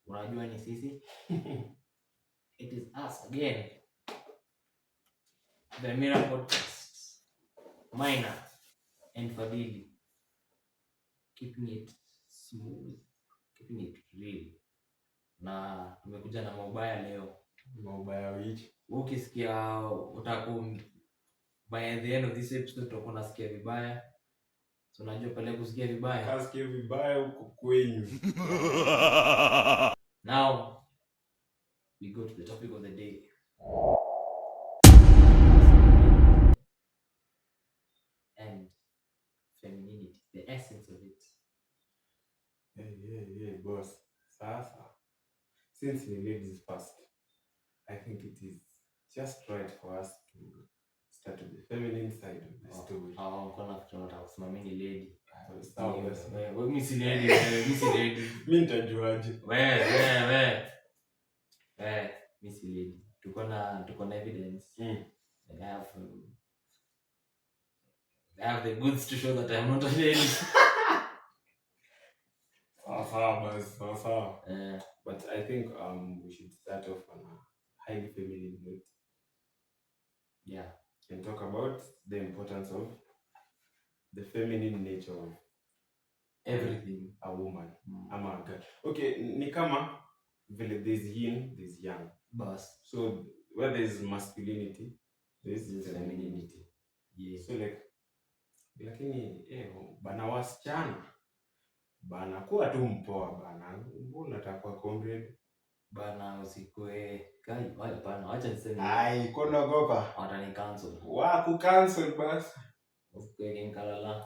Unajua ni sisi. It is us again. The Mira Podcast. Maina Fadhili. Keeping it smooth. Keeping it real. Na tumekuja na maubaya leo. Maubaya which? Ukisikia utakum by the end of this episode utakuwa unasikia vibaya. So unajua pale kusikia vibaya. Kasikia vibaya huko kwenyu. Now we go to the topic of the day. And femininity, the essence of it. Hey, boss. Sasa, since we ladies first, I think it is just right for us to start with the feminine side of the story. Kuna kitu nataka kusema mimi ni lady. Sawa basi. Wewe mimi si lady, mimi si lady. Mimi nitajuaje? Wewe. Mimi si lady. Tuko na evidence. I have the goods to show that I am not a lady. Sawa. But I think we should start off on a highly feminine note. Yeah. And talk about the importance of the feminine nature of everything, a woman. Ama a girl. Okay, ni kama vile there's yin, there's yang. Bas. So where there's masculinity, there's femininity. Yeah. So like, lakini bana wasichana bana kuwa tu mpoa bana. Mbona utakuwa comrade? Bana usikue kai wale bana acha niseme. Ai, kuna gopa. Watani cancel. Ku cancel basi. Usikue kalala.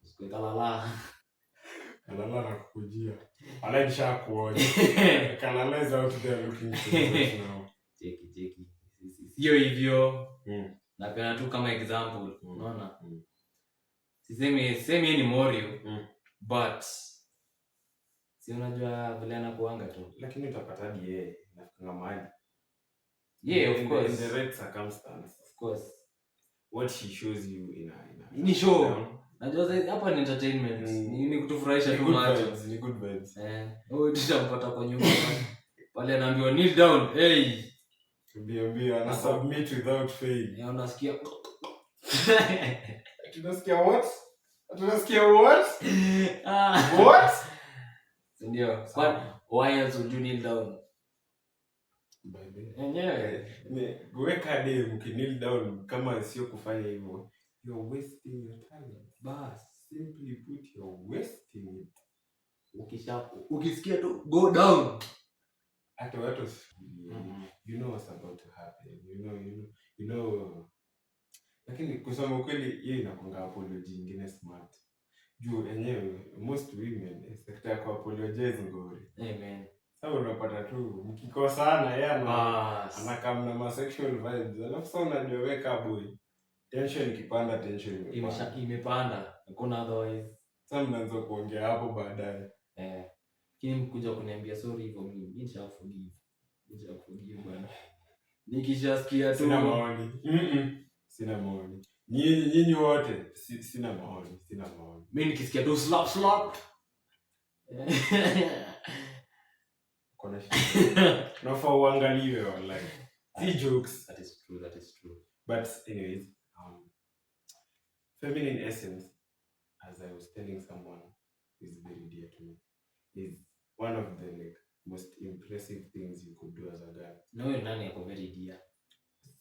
Usikue kalala. Kalala nakukujia. Alaisha kuoja. Kalala is out there looking for you now. Cheki. Sio hivyo. Napenda tu kama example, unaona? Sisemi ni Morio, but si unajua vile anakuanga tu. Lakini utapata yeye nafikanga mahali. Yeah, of course. In the right circumstance. Of course. What she shows you in ni show. Najua hapa ni entertainment. Ni kutufurahisha tu macho. Ni good vibes. Tutampata kwa nyumba. Pale anaambiwa kneel down. Hey. Tubiambia na submit without fail. Unasikia tunasikia what? Tunasikia what? What? Ndio. Why else would you kneel down? Baby. Weka dem kneel down kama sio kufanya hivyo. You're wasting your time. Bas, simply put, you're wasting it. Ukisikia tu go down. Hata watu you know what's about to happen. You know. Lakini kusema kweli hiyo inakuanga apology nyingine smart. Juu enyewe most women expect ya ku apologize ngori. Amen. Sasa unapata tu mkikosana yeye anakaa na sexual vibes. Alafu sasa unajua weka boy. Tension ikipanda, tension imepanda. Hakuna otherwise. Sasa mnaanza kuongea hapo baadaye. Kini mkuja kuniambia sorry hivyo mimi nishaforgive. Bwana. Nikishasikia tu Sina maoni. Nyinyi wote sina maoni. Mimi nikisikia tu slap. Kuna shida. Nafaa uangaliwe online. See jokes. That is true. But anyways, feminine essence, as I was telling someone, is very dear to me. Is one of the most impressive things you could do as a girl. No, nani yako very dear.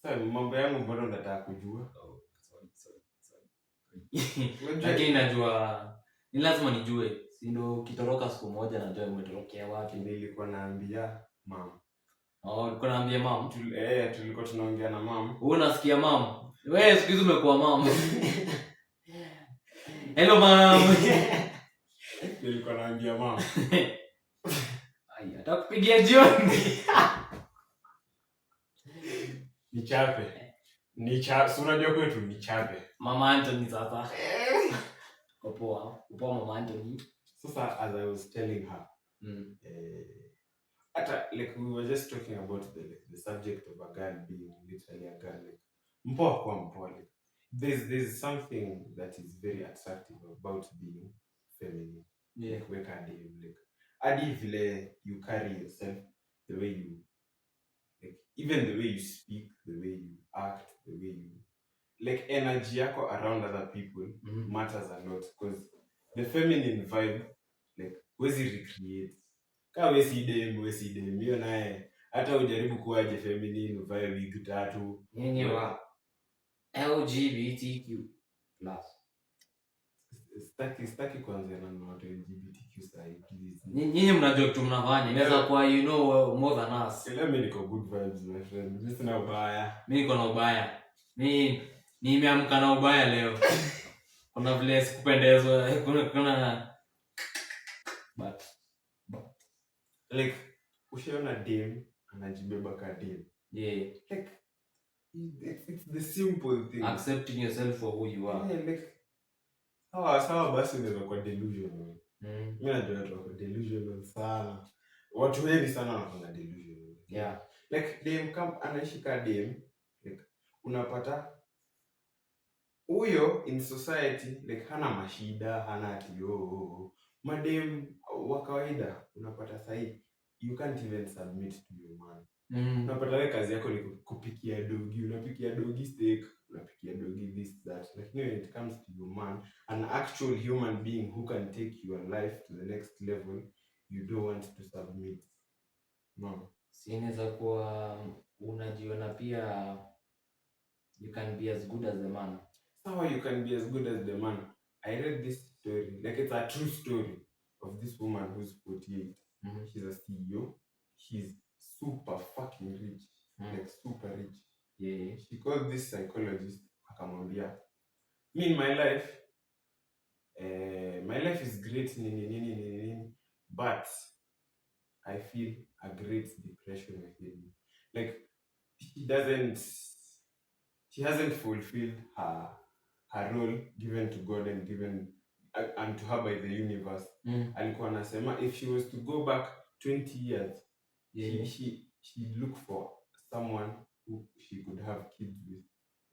Sasa mambo yangu mbona unataka kujua? Sorry. Lakini najua ni lazima nijue. Si ndo kitoroka siku moja najua umetorokea wapi. Nilikuwa naambia mama. Ulikuwa naambia mama? Tulikuwa tunaongea na mama. Wewe unasikia mama? Wewe siku hizi umekuwa mama. Hello mom. Nilikuwa naambia mama. Ai, atakupigia jioni. Nichape. Unajua kwetu nichape. Mama Anthony sasa. Upo Mama Anthony. Sasa as I was telling her, we were just talking about the subject of a girl being literally a girl. Mpoa kwa mpoa. There's something that is very attractive about being feminine. Yeah. Weka dem hadi vile you carry yourself, the way you, like, even the way you speak, the way you act, the way you, like, energy yako around other people matters a lot, because the feminine vibe, like, huwezi recreate. Kama wesi dem hiyo naye hata ujaribu kuwaje feminine uvae wig 3 Nyinyi wa LGBTQ plus. Staki kuanzia na watu LGBTQ sahi, please. Nyinyi mnajua kitu mnafanya. Inaweza kuwa you know more than us. Leo mimi niko good vibes my friend. Mimi sina ubaya. Mimi niko na ubaya. Mimi nimeamka na ubaya leo. Kuna vile sikupendezwa. Kuna but like ushaona dem anajibeba ka dem. Yeah. Like it's the simple thing. Accepting yourself for who you are. Yeah, like sawa basi unaweza kuwa delusional. Mimi najua watu wako delusional sana. Watu wengi sana wanakuwa delusional. Yeah. Like dem kama anaishi ka dem, like unapata huyo in society like hana mashida, hana ati madem wa kawaida unapata sahi you can't even submit to your man. Unapata wewe kazi yako ni kupikia dogi, unapikia dogi steak, unapikia dogi this that. Like when it comes to your man, an actual human being who can take your life to the next level, you don't want to submit. No. Si inaweza kuwa unajiona pia you can be as good as the man. How you can be as good as the man? I read this story, like it's a true story of this woman who's 48. She's a CEO. She's super fucking rich, like super rich. Yeah. She called this psychologist. Akamwambia, me in my life is great, but I feel a great depression within me. Like she hasn't fulfilled her role given to God and given unto her by the universe. Alikuwa anasema if she was to go back 20 years, she'd look for someone who she could have kids with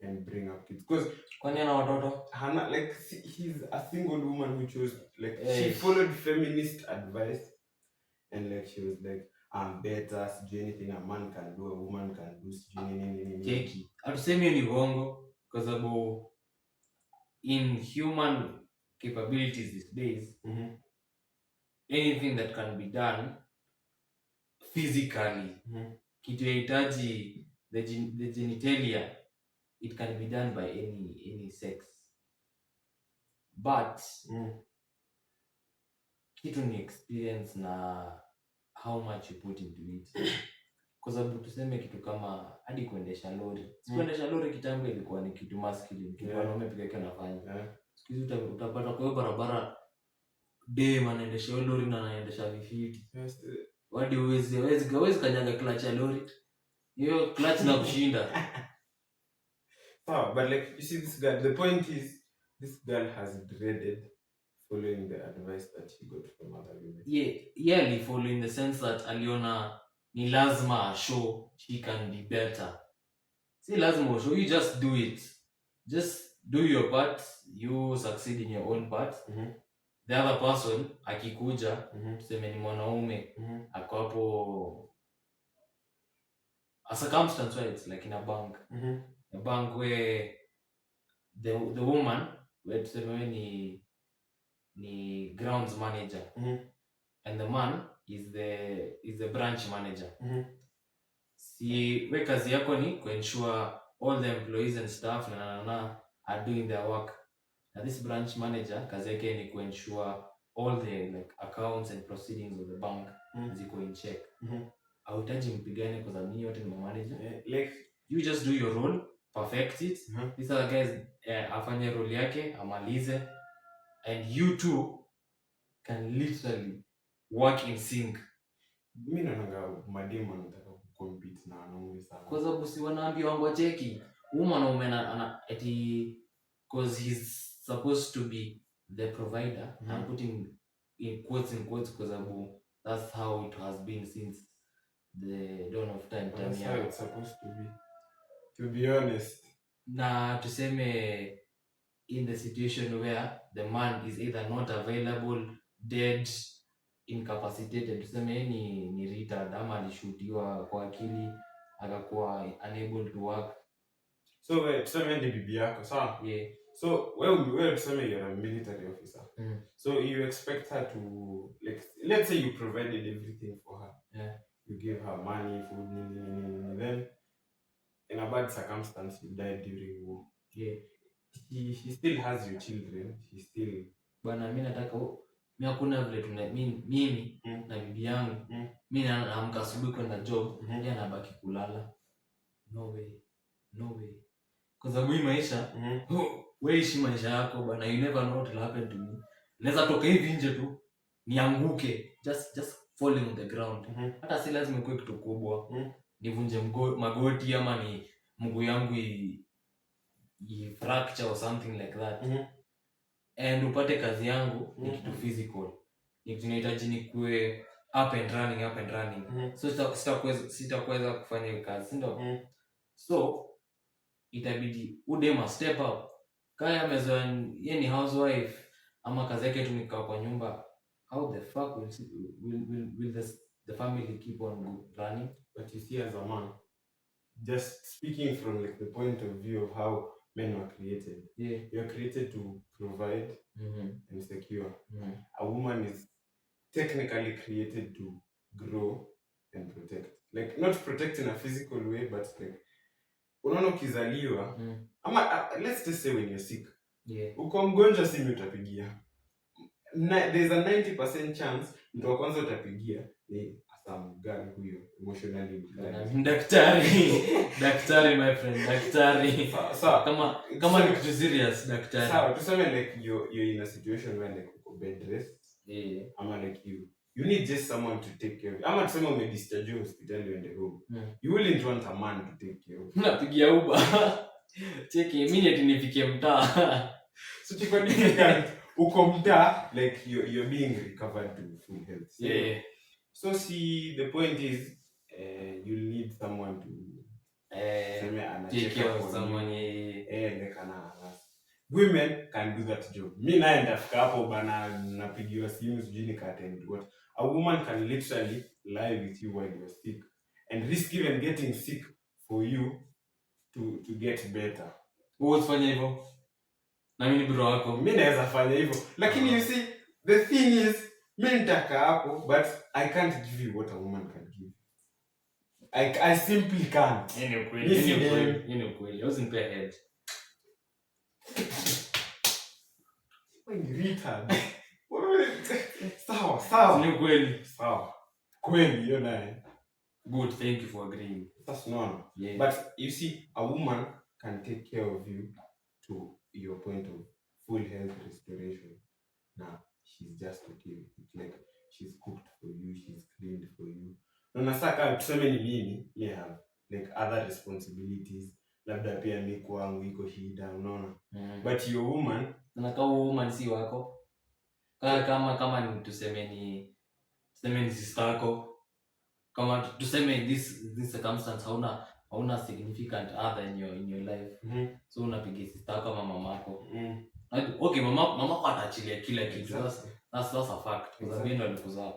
and bring up kids. Because kwani ana watoto? Hana, like he's a single woman who chose, like she followed feminist advice and like she was like I'm better, sijui anything a man can do, a woman can do, sijui nini. Keki. Hatusemi ni uongo kwa sababu in human capabilities these days, anything that can be done physically, kitu yahitaji the genitalia, it can be done by any sex. But kitu ni experience na how much you put into it. Kwa sababu tuseme kitu kama hadi kuendesha lori. Kuendesha lori kitambo ilikuwa ni kitu masculine, kitu wanaume pekee yake wanafanya. Siku hizi utapata kwa barabara dem anaendesha lori na anaendesha vifiti. Wadi huwezi kanyaga clutch ya lori. Hiyo clutch na kushinda. But like you see this girl, the point is this girl has dreaded following the advice that she got from other women. Yeah, follow in the sense that aliona ni lazima show she can be better. Si lazima show, you just do it. Just do your part, you succeed in your own part. The other person akikuja, tuseme ni mwanaume, ako hapo a circumstance where it's like in a bank. A bank where the woman, where tuseme ni grounds manager. And the man is the branch manager. Si we kazi yako ni ensure all the employees and staff are doing their work. Now this branch manager kazi yake ni ensure all the like accounts and proceedings of the bank ziko in check. Hautaji mpigane kwa sababu yote ni manager. Like you just do your role, perfect it. These other guys afanye role yake, amalize, and you two can literally work in sync. Mimi naona mademu anataka kucompete na wanaume sana. Kwa sababu si wanaambia wangu cheki, huyu mwanaume ati because he's supposed to be the provider. I'm putting in quotes kwa sababu that's how it has been since the dawn of time. That's how it's supposed to be honest. Na tuseme in the situation where the man is either not available, dead, incapacitated, tuseme ni retard ama alishutiwa kwa akili akakuwa unable to work. So tuseme ni bibi yako, sawa? Yeah. So wewe tuseme you're a military officer. So you expect her to, like, let's say you provided everything for her. Yeah. You gave her money, food, then in a bad circumstance you died during war. Yeah. She still has your children. She still bwana, mimi nataka mimi hakuna vile mimi na bibi yangu mimi naamka asubuhi kwenda job, yeye anabaki kulala. No way. Kwa sababu hii maisha wewe ishi maisha yako bwana, you never know what will happen to me. Naweza toka hivi nje tu nianguke, just falling on the ground. Hata si lazima ikuwe kitu kubwa. Nivunje magoti ama ni mguu yangu i fracture or something like that. And upate kazi yangu ni kitu physical. Ni tunahitaji nikuwe up and running. So sitakuweza kufanya hiyo kazi, ndio? So itabidi udema step up. Kaya amezoea yeye ni housewife ama kazi yake tu nikaa kwa nyumba. How the fuck will the family keep on running? But you see, as a man, just speaking from like the point of view of how men were created. Yeah. You are created to provide and secure. A woman is technically created to grow and protect. Like, not protect in a physical way, but like, unaona ukizaliwa, ama let's just say when you're sick. Yeah. Uko mgonjwa simu utapigia. There's a 90% chance mtu wa kwanza utapigia ni some girl huyo emotionally inclined. Daktari my friend, daktari. Sawa. Kama ni kitu serious, daktari. Sawa, tuseme like you're in a situation where like uko bed rest. Yeah. Ama like you need just someone to take care of you. Ama tuseme umedischarge hospital uende home. You wouldn't want a man to take care of you. Napigia Uber. Cheki mimi eti nifikie mtaa. So chiko difficult. Uko mtaa, like you're being recovered to full health. Yeah. So see, the point is, you need someone to take care of someone. Like women can do that job. Mi naenda fika hapo bana, napigiwa simu sijui nikatend what. A woman can literally lie with you while you're sick and risk even getting sick for you to get better. Wewe usifanye hivyo. Na mimi ni bro wako. Mimi naweza fanya hivyo. Lakini you see, the thing is, mimi nitaka hapo, but I can't give you what a woman can give. I simply can't. Yeye ni kweli. Usinipe head. Wewe retard. Sawa. Ni kweli. Sawa. Kweli hiyo naye. Good, thank you for agreeing. That's no. Yeah. But you see, a woman can take care of you to your point of full health restoration. Now, she's just okay with it. Like, she's cooked for you, she's cleaned for you. Na saka tuseme ni mimi, I have like other responsibilities. Labda pia mimi kwangu iko shida, unaona? But your woman, na kama woman si wako. Kama ni tuseme ni sister yako. Kama tuseme this circumstance hauna significant other in your life. So unapigia sister yako ama mamako. Okay, mamako ataachilia kila kitu. That's a fact. Kwa sababu ndio alikuzaa.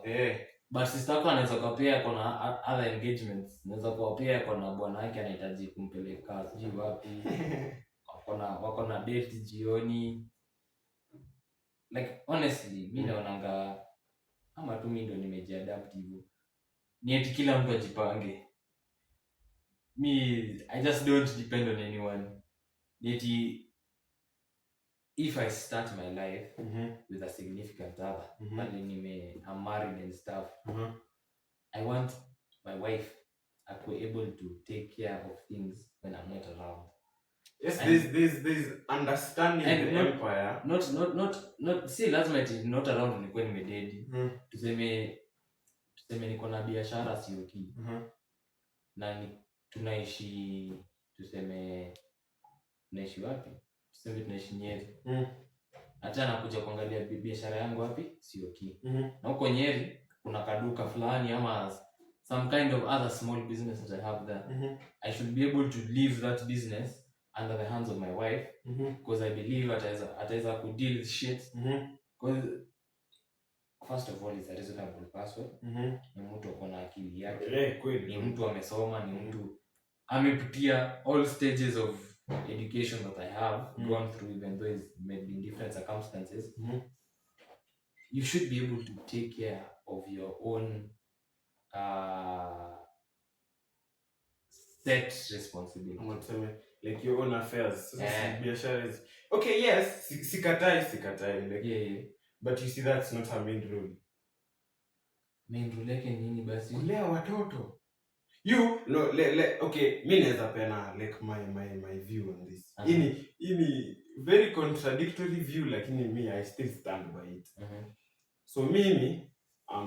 But sister yako anaweza kuwa pia kuna other engagements. Anaweza kuwa pia kuna bwana wake anahitaji kumpeleka sijui wapi. Wako na date jioni. Like honestly, mimi naonanga ama tu mimi ndo nimejiadapt hivyo. Ni eti kila mtu ajipange. I just don't depend on anyone. Ni eti if I start my life with a significant other, and I'm married and stuff, I want my wife to be able to take care of things when I'm not around. Yes, there's understanding and the empire. Not see lazima eti not around nilikuwa nimededi. Tuseme niko na biashara sioki. Na tunaishi wapi? Tuseme tunaishi Nyeri. Hata nakuja kuangalia biashara yangu wapi? Sioki. Na huko Nyeri kuna kaduka fulani ama some kind of other small business that I have there. I should be able to leave that business under the hands of my wife because I believe ataweza ku deal with shit. Because first of all, is a reasonable person. Ni mtu ako na akili yake. Ni mtu amesoma, ni mtu amepitia all stages of education that I have gone through, even though it's maybe in different circumstances. You should be able to take care of your own set responsibility. Like your own affairs. Okay, yes, sikatai. Like, yeah. But you see, that's not her main role. Main role yake nini basi? Kulea watoto. You no okay, mi naweza pena like my view on this. Ini very contradictory view, lakini me I still stand by it. So mimi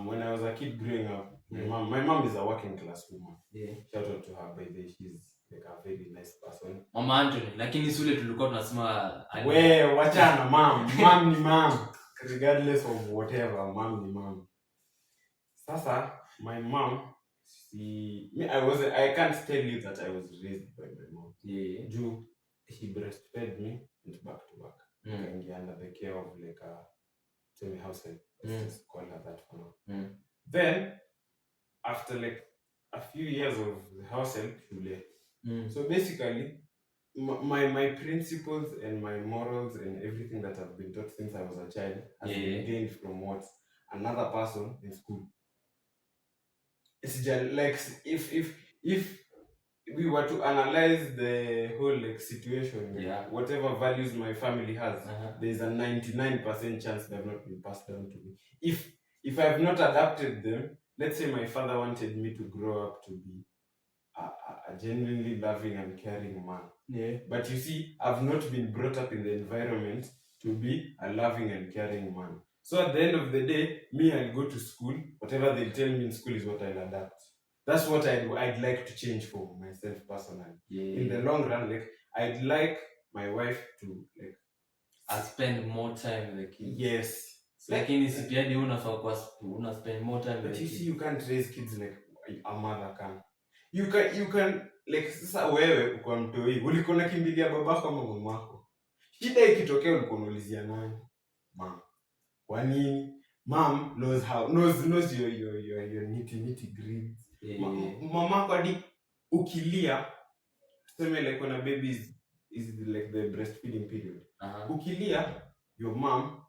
when I was a kid growing up, my mom is a working class woman. Yeah. Shout out to her, by the way. She's like a very nice person. Mama Anthony, lakini sule tulikuwa tunasema we wachana mom ni mom regardless of whatever, mom ni mom. Sasa my mom, I can't tell you that I was raised by my mom. Yeah. She breastfed me and back to back. Nikaingia under the care of like a house help. Let's just call her that for now. Then after like a few years of the house help, so basically my principles and my morals and everything that I've been taught since I was a child has been gained from what another person in school. It's just like if we were to analyze the whole like situation, whatever values my family has, there's a 99% chance they've not been passed down to me. If I've not adapted them, let's say my father wanted me to grow up to be a genuinely loving and caring man. Yeah. But you see, I've not been brought up in the environment to be a loving and caring man. So at the end of the day, I'll go to school. Whatever they tell me in school is what I'll adapt. That's what I'd like to change for myself personally. Yeah. In the long run, like I'd like my wife to like spend more time with the kids. Yes. Lakini sipiani una spend more time with the kids. But you see, you can't raise kids like a mother can. You can like sasa wewe kwa mtoi ulikuwa unakimbilia babako ama mamako. Shida ikitokea ulikuwa unaulizia nani? Mom. Kwa nini? Mom knows your nitty gritty. Mama kwa di ukilia tuseme like when a baby is like the breastfeeding period. Ukilia, your mom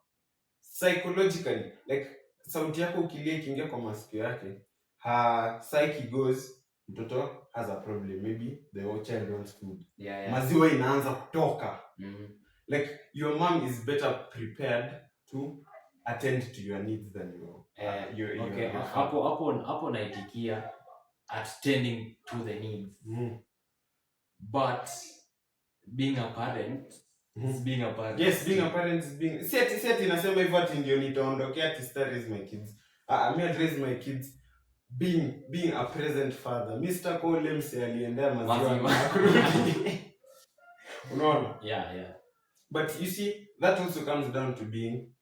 psychologically like sauti yako ukilia ikiingia kwa masikio yake, her psyche goes, mtoto has a problem, maybe the child wants food. Maziwa inaanza kutoka. Like your mom is better prepared to attend to your needs than your hapo naitikia attending to the needs. But being a parent is being a parent. Yes, being a parent is being set inasema hivyo ati ndio nitaondokea ati raise my kids. I raise my kids being a present father. Mr. Colems aliendea maziwa. Unaona? Yeah. But you see, that also comes down to being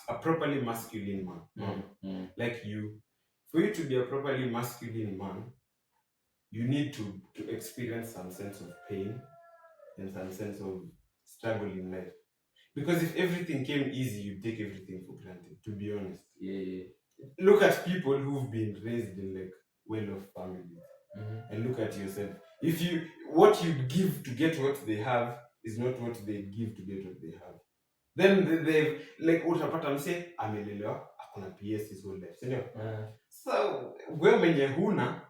a properly masculine man. Like for you to be a properly masculine man, you need to experience some sense of pain and some sense of struggle in life. Because if everything came easy, you take everything for granted, to be honest. Yeah. Look at people who've been raised in like well-off families. And look at yourself. What you give to get what they have is not what they give to get what they have. Then they like utapata mse amelelewa akona PS his whole life. So wewe mwenye huna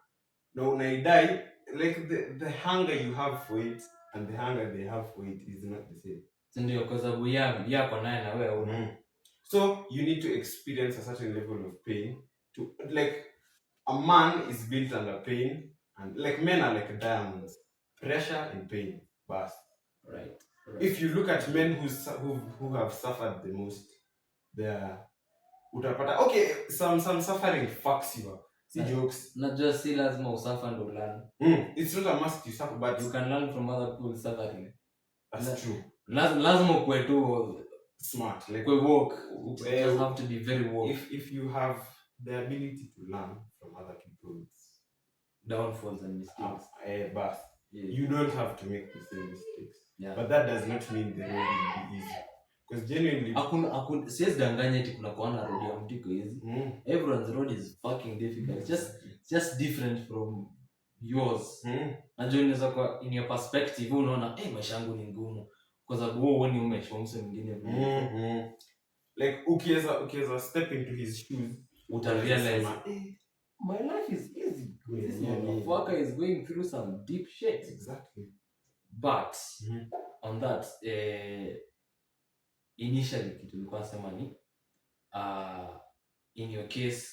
na unaidai, like the hunger you have for it and the hunger they have for it is not the same. Ndio kwa sababu yako naye na wewe una. So you need to experience a certain level of pain to like a man is built under pain, and like men are like diamonds, pressure and pain. But right. If you look at men who have suffered the most, utapata some suffering fucks you up. See jokes. Not just see lazima usuffer ndo learn. It's not a must you suffer, but you can learn from other people suffering. That's true. Lazima kuwe tu smart, like we work. You just have to be very woke. If you have the ability to learn from other people's downfalls and mistakes, but you don't have to make the same mistakes. Yeah. But that does not mean the road will be easy. Because genuinely hakuna siwezi danganya eti kuna kuona road ya mtiko hizi. Everyone's road is fucking difficult. Just different from yours. Najua inaweza kwa in your perspective unaona maisha yangu ni ngumu kwa sababu wewe huoni umesha mse mwingine like ukiweza step into his shoes utarealize my life is easy. This motherfucker is going through some deep shit. Exactly. But on that initially kitu nilikuwa nasema ni in your case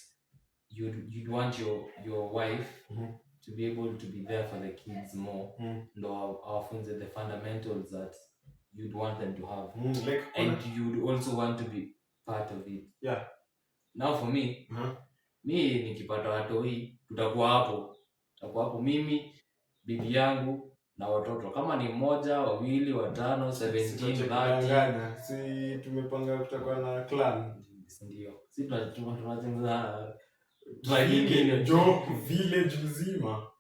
you'd want your wife to be able to be there for the kids more. Ndo awafunze the fundamentals that you'd want them to have. Like, and you'd also want to be part of it. Yeah. Now for me, mi nikipata watoi tutakuwa hapo mimi, bibi yangu na watoto. Kama ni mmoja, wawili, watano, 17, 30. Si tumepanga kutakuwa na clan. Ndio. Si tunatengeneza tribe nyingine, village nzima.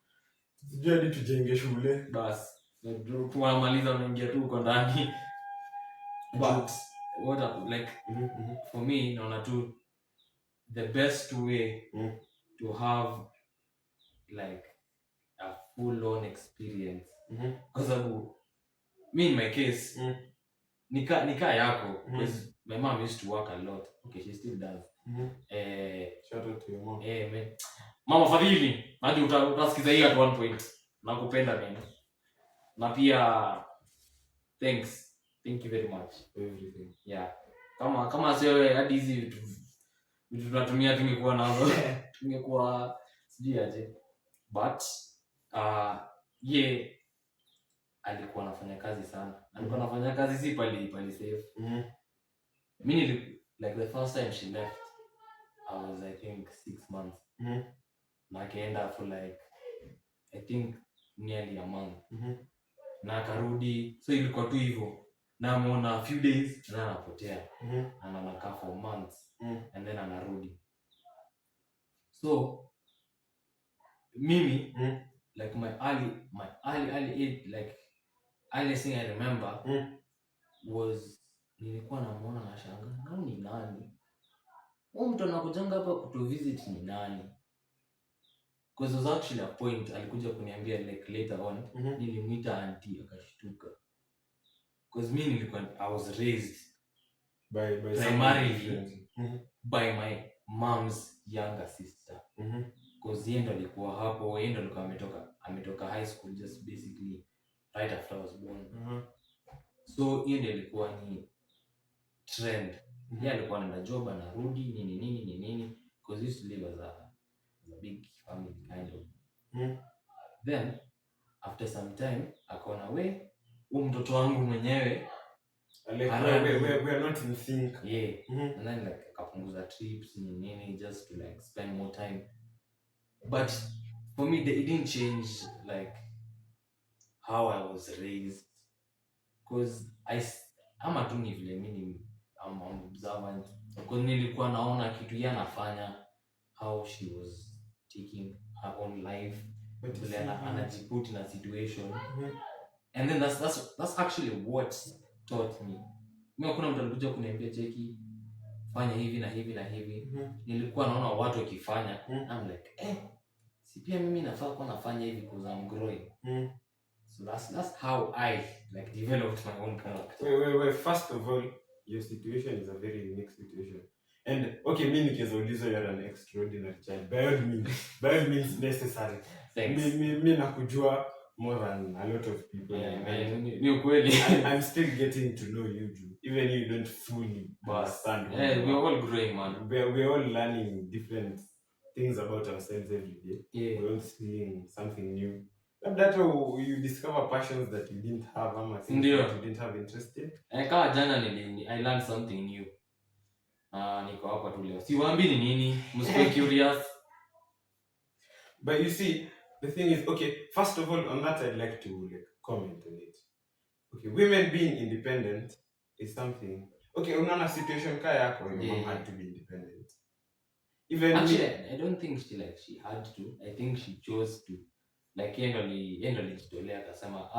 Sijui hadi tujenge shule. Bas. Tuamaliza unaingia tu uko ndani. But what like for me naona tu the best way to have like a full on experience kwa sababu me in my case nika yako because my mom used to work a lot. Okay, she still does. Shout out to your mom. Man. Mama Fadhili, hadi utasikiza hii at one point. Nakupenda mimi. Na pia thank you very much for everything. Yeah. Kama sio hadi hizi vitu tunatumia tungekuwa nazo. Tungekuwa sijui aje. But alikuwa anafanya kazi sana. Alikuwa anafanya kazi si pali safe. Mimi like the first time she left I was I think 6 months. Na akaenda for like I think nearly a month. Na akarudi, so ilikuwa tu hivyo. Na muona a few days na anapotea. Na anakaa for months and then anarudi. So mimi like my early age, like earliest thing I remember was nilikuwa namuona na shanga nani ni nani? Huyu mtu anakujanga hapa kutu visit ni nani? Because there was actually a point alikuja kuniambia like later on nilimuita auntie akashtuka. Because me nilikuwa I was raised by primarily by my mom's younger sister. Because yeye ndo alikuwa hapo, yeye ndo alikuwa ametoka high school just basically right after I was born. So yeye ndo alikuwa ni trend. Yeye alikuwa anaenda job anarudi nini because he used to live as a big family kind of. Then after some time akaona huyu mtoto wangu mwenyewe we are not in sync. Yeah. And then like akapunguza trips nini just to like spend more time. But for me it didn't change like how I was raised because ama tu ni vile mimi I'm observant because nilikuwa naona kitu yeye anafanya, how she was taking her own life, but vile anajiput in a situation. And then that's actually what taught me. Mimi kuna mtu alikuja kuniambia cheki fanya hivi na hivi na hivi. Nilikuwa naona watu wakifanya. I'm like si pia mimi nafaa kuwa nafanya hivi because I'm growing. So that's how I like developed my own character. Wait, first of all, your situation is a very unique situation. And okay, mimi nikizoulizwa you're an extraordinary child. By all means necessary. Thanks. Mimi nakujua more than a lot of people. Ni ukweli. I'm still getting to know you, even if you don't fully understand. We're all growing, man. We're all learning different things about ourselves every day. Yeah. We're all seeing something new. That you discover passions that you didn't have, things that you didn't have interest in. Kama jana I learned something new. Niko hapa tu leo. Siwaambi ni nini, msikuwe curious. But you see, the thing is, okay, first of all, on that I'd like to comment on it. Okay, women being independent is something. Okay, unaona situation kaya yako, your mom had to be independent. Actually, I don't think she had to. I think she chose to. Like yeye ndo alijitolea akasema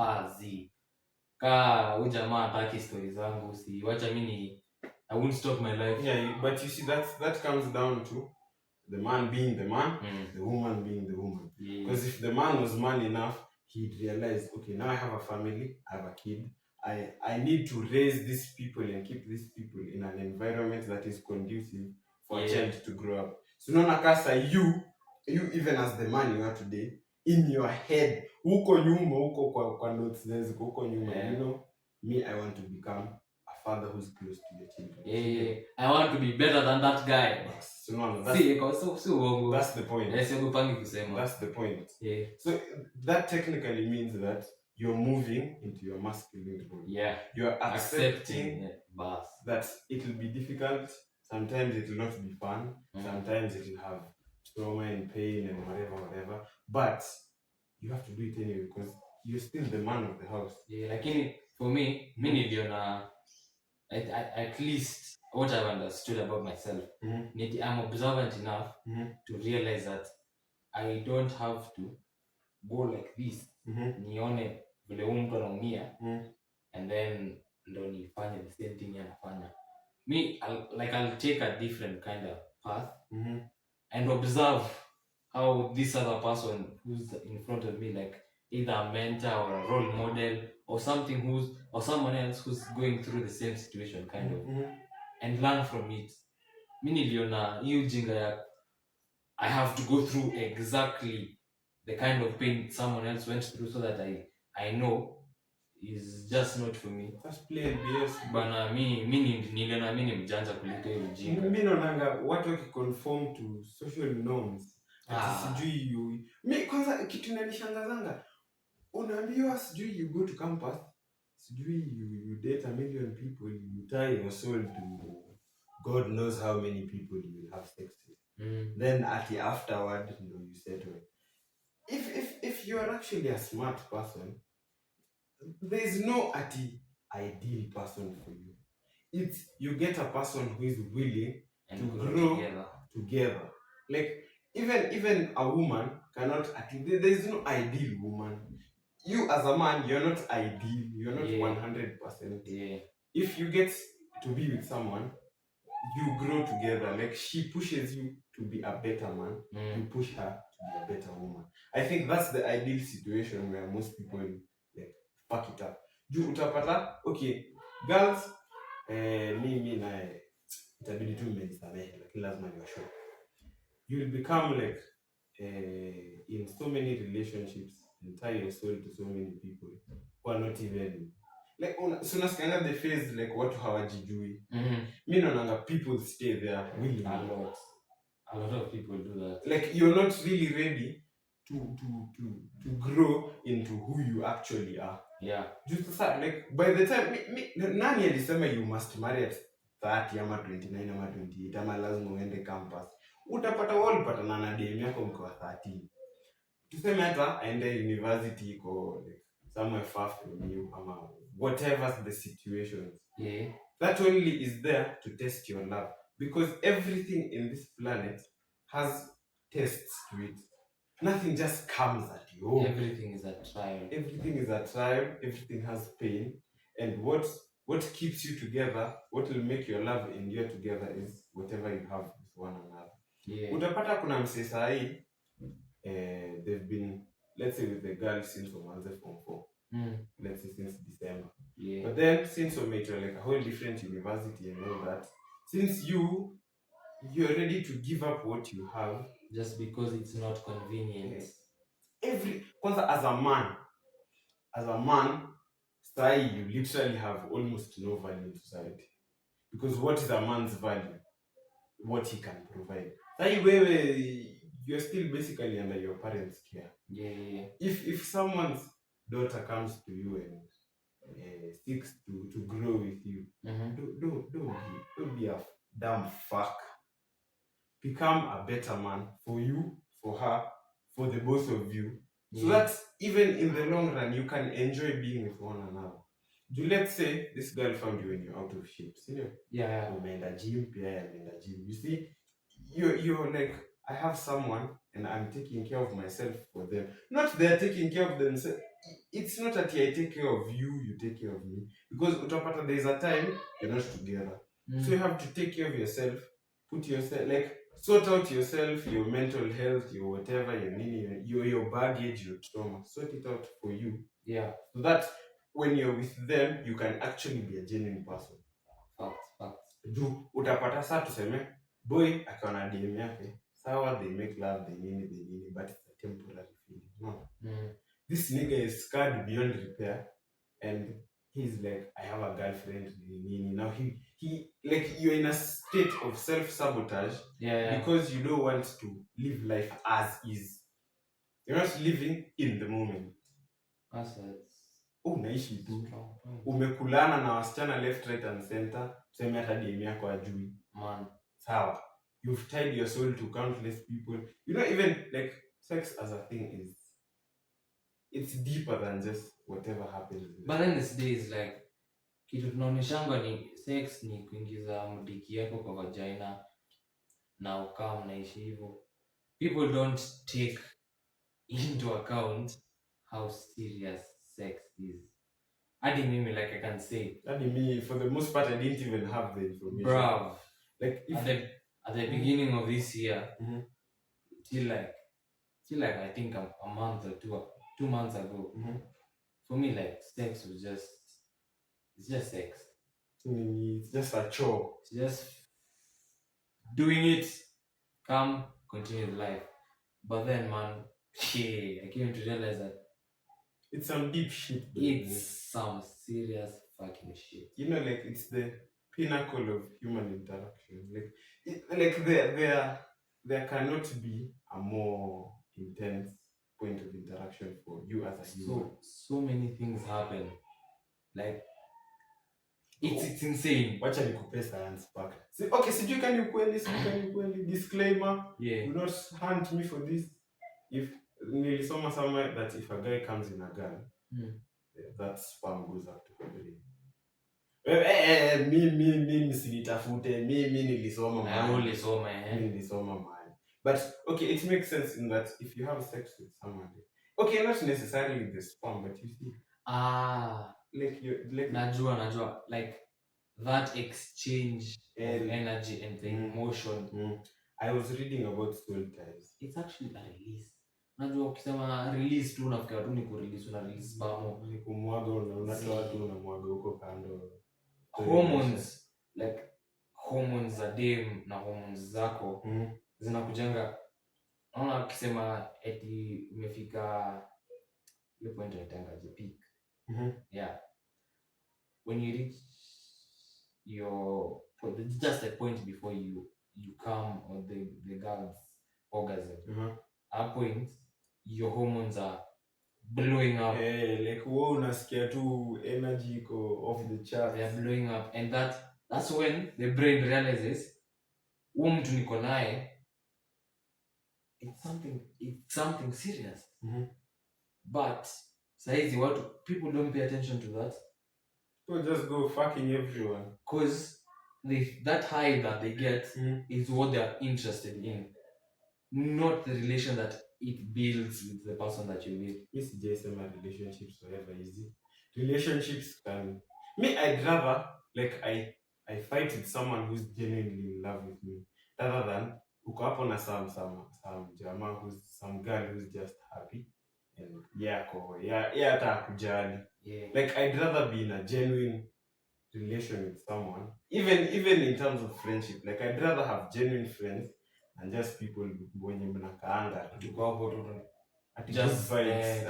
huyu jamaa hataki story zangu, si wacha mimi I won't stop my life. Yeah, but you see that comes down to the man being the man, the woman being the woman. Because if the man was man enough, he'd realize, okay, now I have a family, I have a kid, I need to raise these people and keep these people in an environment that is conducive for a child to grow up. So no kasa you even as the man you are today, in your head, huko nyuma, huko kwa notes zako, huko nyuma, you know, me, I want to become a father who's close to the children. I want to be better than that guy. So no, that's the point. That's the point. Yeah. So that technically means that you're moving into your masculine role. Yeah. You're accepting that it will be difficult. Sometimes it will not be fun. Sometimes it will have trauma and pain and whatever. But you have to do it anyway because you're still the man of the house. Yeah, like for me, at least what I've understood about myself, I'm observant enough to realize that I don't have to go like this. Nione vile mtu anaumia and then ndo nifanye the same thing anafanya. Me, I'll take a different kind of path and observe how this other person who's in front of me, like either a mentor or a role model or someone else who's going through the same situation kind of, and learn from it. Mi niliona hiyo jinga ya I have to go through exactly the kind of pain someone else went through so that I know is just not for me. Just plain BS. Bana niliona mimi ni mjanja kuliko hiyo jinga. Mimi naonanga watu wakiconform to social norms. Sijui you. Mimi kwanza kitu inanishangazanga. Unaambiwa sijui you go to campus, sijui you date a million people, you tie your soul to God knows how many people you will have sex with. Then afterward, you settle. If you are actually a smart person, there is no ideal person for you. It's you get a person who is willing to grow together. Like even a woman cannot. There is no ideal woman. You as a man, you're not ideal. You're not 100%. Yeah. If you get to be with someone, you grow together. Like she pushes you to be a better man, you push her to be a better woman. I think that's the ideal situation where most people like fuck it up. Juu utapata, okay, girls, mimi na itabidi tu mmenisamehe, lakini lazima niwashow. You will become like in so many relationships and tie your soul to so many people who are not even like so nasikanga the phase like watu hawajijui. Mimi naonanga people stay there willingly. A lot of people do that. Like you're not really ready to grow into who you actually are. Yeah. Just like by the time nani alisema you must marry at 30 ama 29 ama 28 ama lazima uende campus. Utapata ulipatana na dem yako mko 13. Tuseme hata aende university iko like somewhere far from you ama whatever the situations. Yeah. That only is there to test your love because everything in this planet has tests to it. Nothing just comes at you. Everything is a trial. Everything is a trial. Everything has pain. And what keeps you together, what will make your love endure together is whatever you have with one another. Yeah. Utapata kuna mse sahi, they've been, let's say with the girl since Omanze Form 4. Let's say since December. Yeah. But then since we made like a whole different university and all that, since you're ready to give up what you have just because it's not convenient. Kwanza as a man, say you literally have almost no value in society. Because what is a man's value? What he can provide. Say you're still basically under your parents' care. Yeah. If someone's daughter comes to you and seeks to grow with you, don't be a damn fuck. Become a better man for you, for her, for the both of you. So that even in the long run, you can enjoy being with one another. Let's say this girl found you when you're out of shape. See? Yeah. You made a gym, You see, you're like I have someone and I'm taking care of myself for them. Not they're taking care of themselves. It's not that I take care of you, you take care of me. Because utapata there's a time you're not together. So you have to take care of yourself, put yourself, like, sort out yourself, your mental health, your whatever, your baggage, your trauma. Sort it out for you. Yeah. So that when you're with them, you can actually be a genuine person. Facts. Juu utapata saa tuseme boy akiwa na DM yake, sawa, they make love, they nini, but it's a temporary feeling. No. This nigga is scarred beyond repair, and he's like, I have a girlfriend, nini. Now he like, you're in a state of self-sabotage. Yeah. Because you don't want to live life as is. You're not living in the moment. Unaishi tu, umekulana na wasichana left, right and center, tuseme hata DM yako ajui. Man. Sawa. You've tied your soul to countless people. You know, even like sex as a thing it's deeper than just whatever happens. But then this day is like, kitu tunaoneshanga ni sex ni kuingiza mdiki yako kwa vagina na ukaa mnaishi hivyo. People don't take into account how serious sex is. Hadi mimi, like I can say. Hadi me, for the most part, I didn't even have the information. Bruv. Like if at the beginning of this year, till like I think a month or 2 months ago, for me, like, sex was it's just sex. It's just a chore. It's just doing it, come, continue life. But then, man, I came to realize that it's some deep shit. It's some serious fucking shit. You know, like, it's the pinnacle of human interaction. Like there cannot be a more intense point of interaction for you as a human. So many things happen. Like, it's insane. Wacha nikupe science back. Okay, sijui can you kweli disclaimer. Yeah. Do not hunt me for this. If nilisoma somewhere that if a guy comes in a gun, that sperm goes up to her brain. Mimi msinitafute, mimi nilisoma mahali. But okay, it makes sense in that if you have sex with someone, okay, not necessarily the sperm, but you see, like najua, like that exchange of energy and the emotion. I was reading about soul ties. It's actually a release. Najua ukisema release tu unafikiria tu ni kurelease, una release sperm, ni kumwaga, unatoa tu unamwaga huko kando. Hormones, like hormones za dem na hormones zako zinakujanga. Naona ukisema eti umefika hiyo point inaitanga peak. Yeah. When you reach just the point before you come or the girl's orgasm. At that point, your hormones are blowing up. Like unasikia tu energy go off the chart. They are blowing up, and that's when the brain realizes mtu niko naye, it's something serious. But saizi people don't pay attention to that. People just go fucking everyone. Because that high that they get is what they are interested in, not the relation that it builds with the person that you with. Yes, Jason, my relationships were ever easy. Relationships can... Me, I'd rather, like, I fight with someone who's genuinely in love with me, rather than uko hapo na some jamaa some girl who's just happy and hata kujali. Like, I'd rather be in a genuine relation with someone, even in terms of friendship. Like, I'd rather have genuine friends and just people wenye mnakaanga tuko hapo tu just vibes.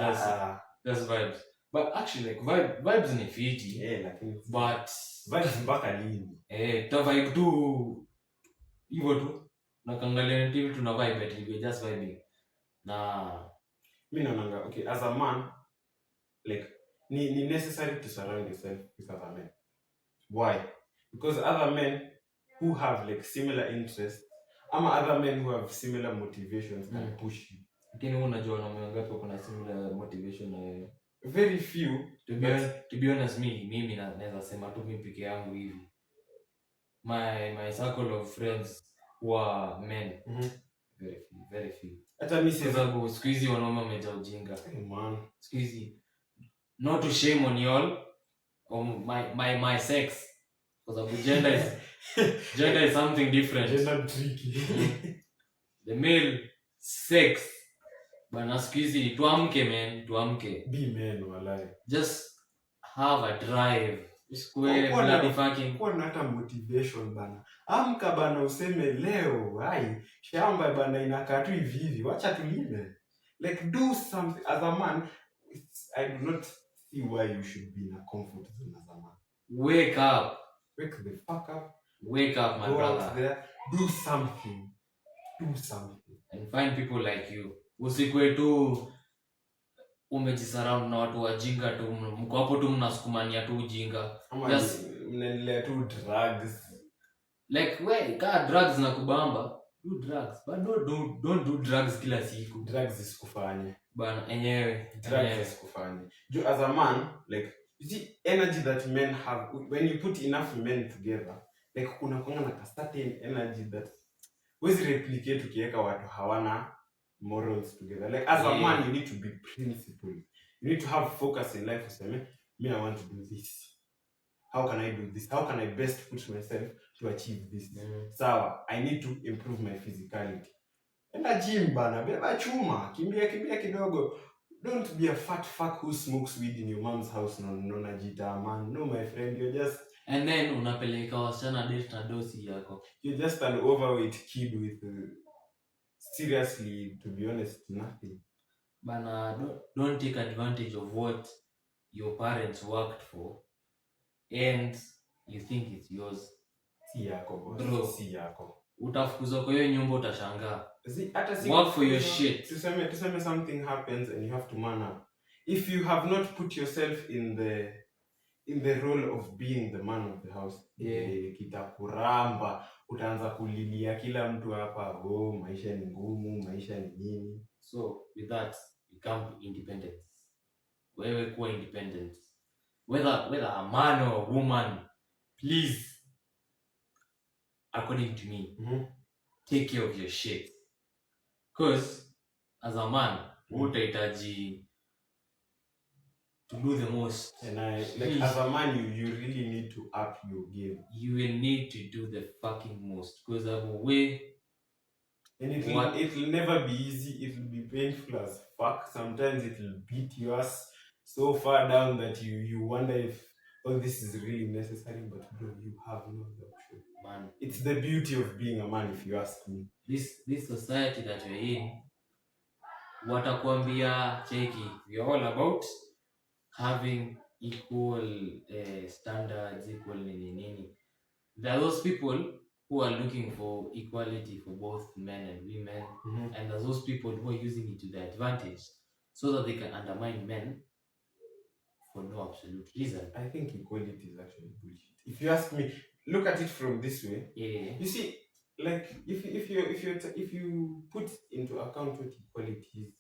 Just vibes. But actually, like, vibes ni fiti. Lakini but vibes mpaka lini? Ta vibe tu hivyo tu na kangalia TV tuna vibe at we just vibing. Na mimi naonanga, okay, as a man, like, ni necessary to surround yourself with other men. Why? Because other men who have like similar interests, ama other men who have similar motivations can push you. Lakini unajua na wangapi kuna similar motivation na wewe? Very few. To be honest, mimi naweza sema tu mimi peke yangu hivi. My circle of friends who are men, Very few. Hata mimi Kwa sababu siku hizi wanaume wamejaa ujinga. Man. Siku hizi, not to shame on y'all or my sex, kwa sababu gender is something different. Gender tricky. The male sex, bana, siku hizi tuamke man, tuamke. Be men walai. Just have a drive. Usikue bloody fucking. Kwa na hata motivation bana. Amka bana useme leo, hai, shamba bana inakaa tu hivi, wacha tulime. Like do something as a man. I do not see why you should be in a comfort zone as a man. Wake up. Wake the fuck up. Wake up, my go brother. Out there, do something. Do something. And find people like you. Usikue tu umejisurround na watu wajinga tu, mko hapo tu mnasukumania tu ujinga. Just mnaendelea tu drugs. Like ka drugs na kubamba, do drugs. But don't do drugs kila siku. Drugs isikufanye. Bana enyewe. Drugs isikufanye. As a man, like, you see energy that men have, when you put enough men together, like kuna na certain energy that wezi replicate ukiweka watu hawana morals together. Like as a man, you need to be principled. You need to have focus in life. Useme, me, I want to do this. How can I do this? How can I best put myself to achieve this? Sawa, I need to improve my physicality. Enda gym bana, beba chuma, kimbia kidogo. Don't be a fat fuck who smokes weed in your mom's house. No, najita man. No, my friend, you're just... And then unapeleka wasichana date na dosi yako. You're just an overweight kid with... seriously, to be honest, nothing. Bana, don't take advantage of what your parents worked for and you think it's yours. Si yako, boss. Bro, si yako. Utafukuzwa kwa hiyo nyumba utashangaa. Work for your shit. Tuseme something happens and you have to man up. If you have not put yourself in the role of being the man of the house, kitakuramba, utaanza kulilia kila mtu hapa, maisha ni ngumu, maisha ni nini. So with that, become independent. Wewe kuwa independent. Whether a man or a woman, please, according to me, take care of your shit. Because as a man, utahitaji to do the most. And as a man, you really need to up your game. You will need to do the fucking most. Because of a way. And it'll never be easy. It'll be painful as fuck. Sometimes it'll beat your ass so far down that you wonder if all this is really necessary. But bro, you have no option. Man, it's the beauty of being a man, if you ask me. This society that we're in, watakwambia cheki, we're all about having equal standards, equal nini. There are those people who are looking for equality for both men and women, and there's those people who are using it to their advantage so that they can undermine men for no absolute reason. I think equality is actually bullshit. If you ask me, look at it from this way. Yeah. You see, like if you put into account what equality is,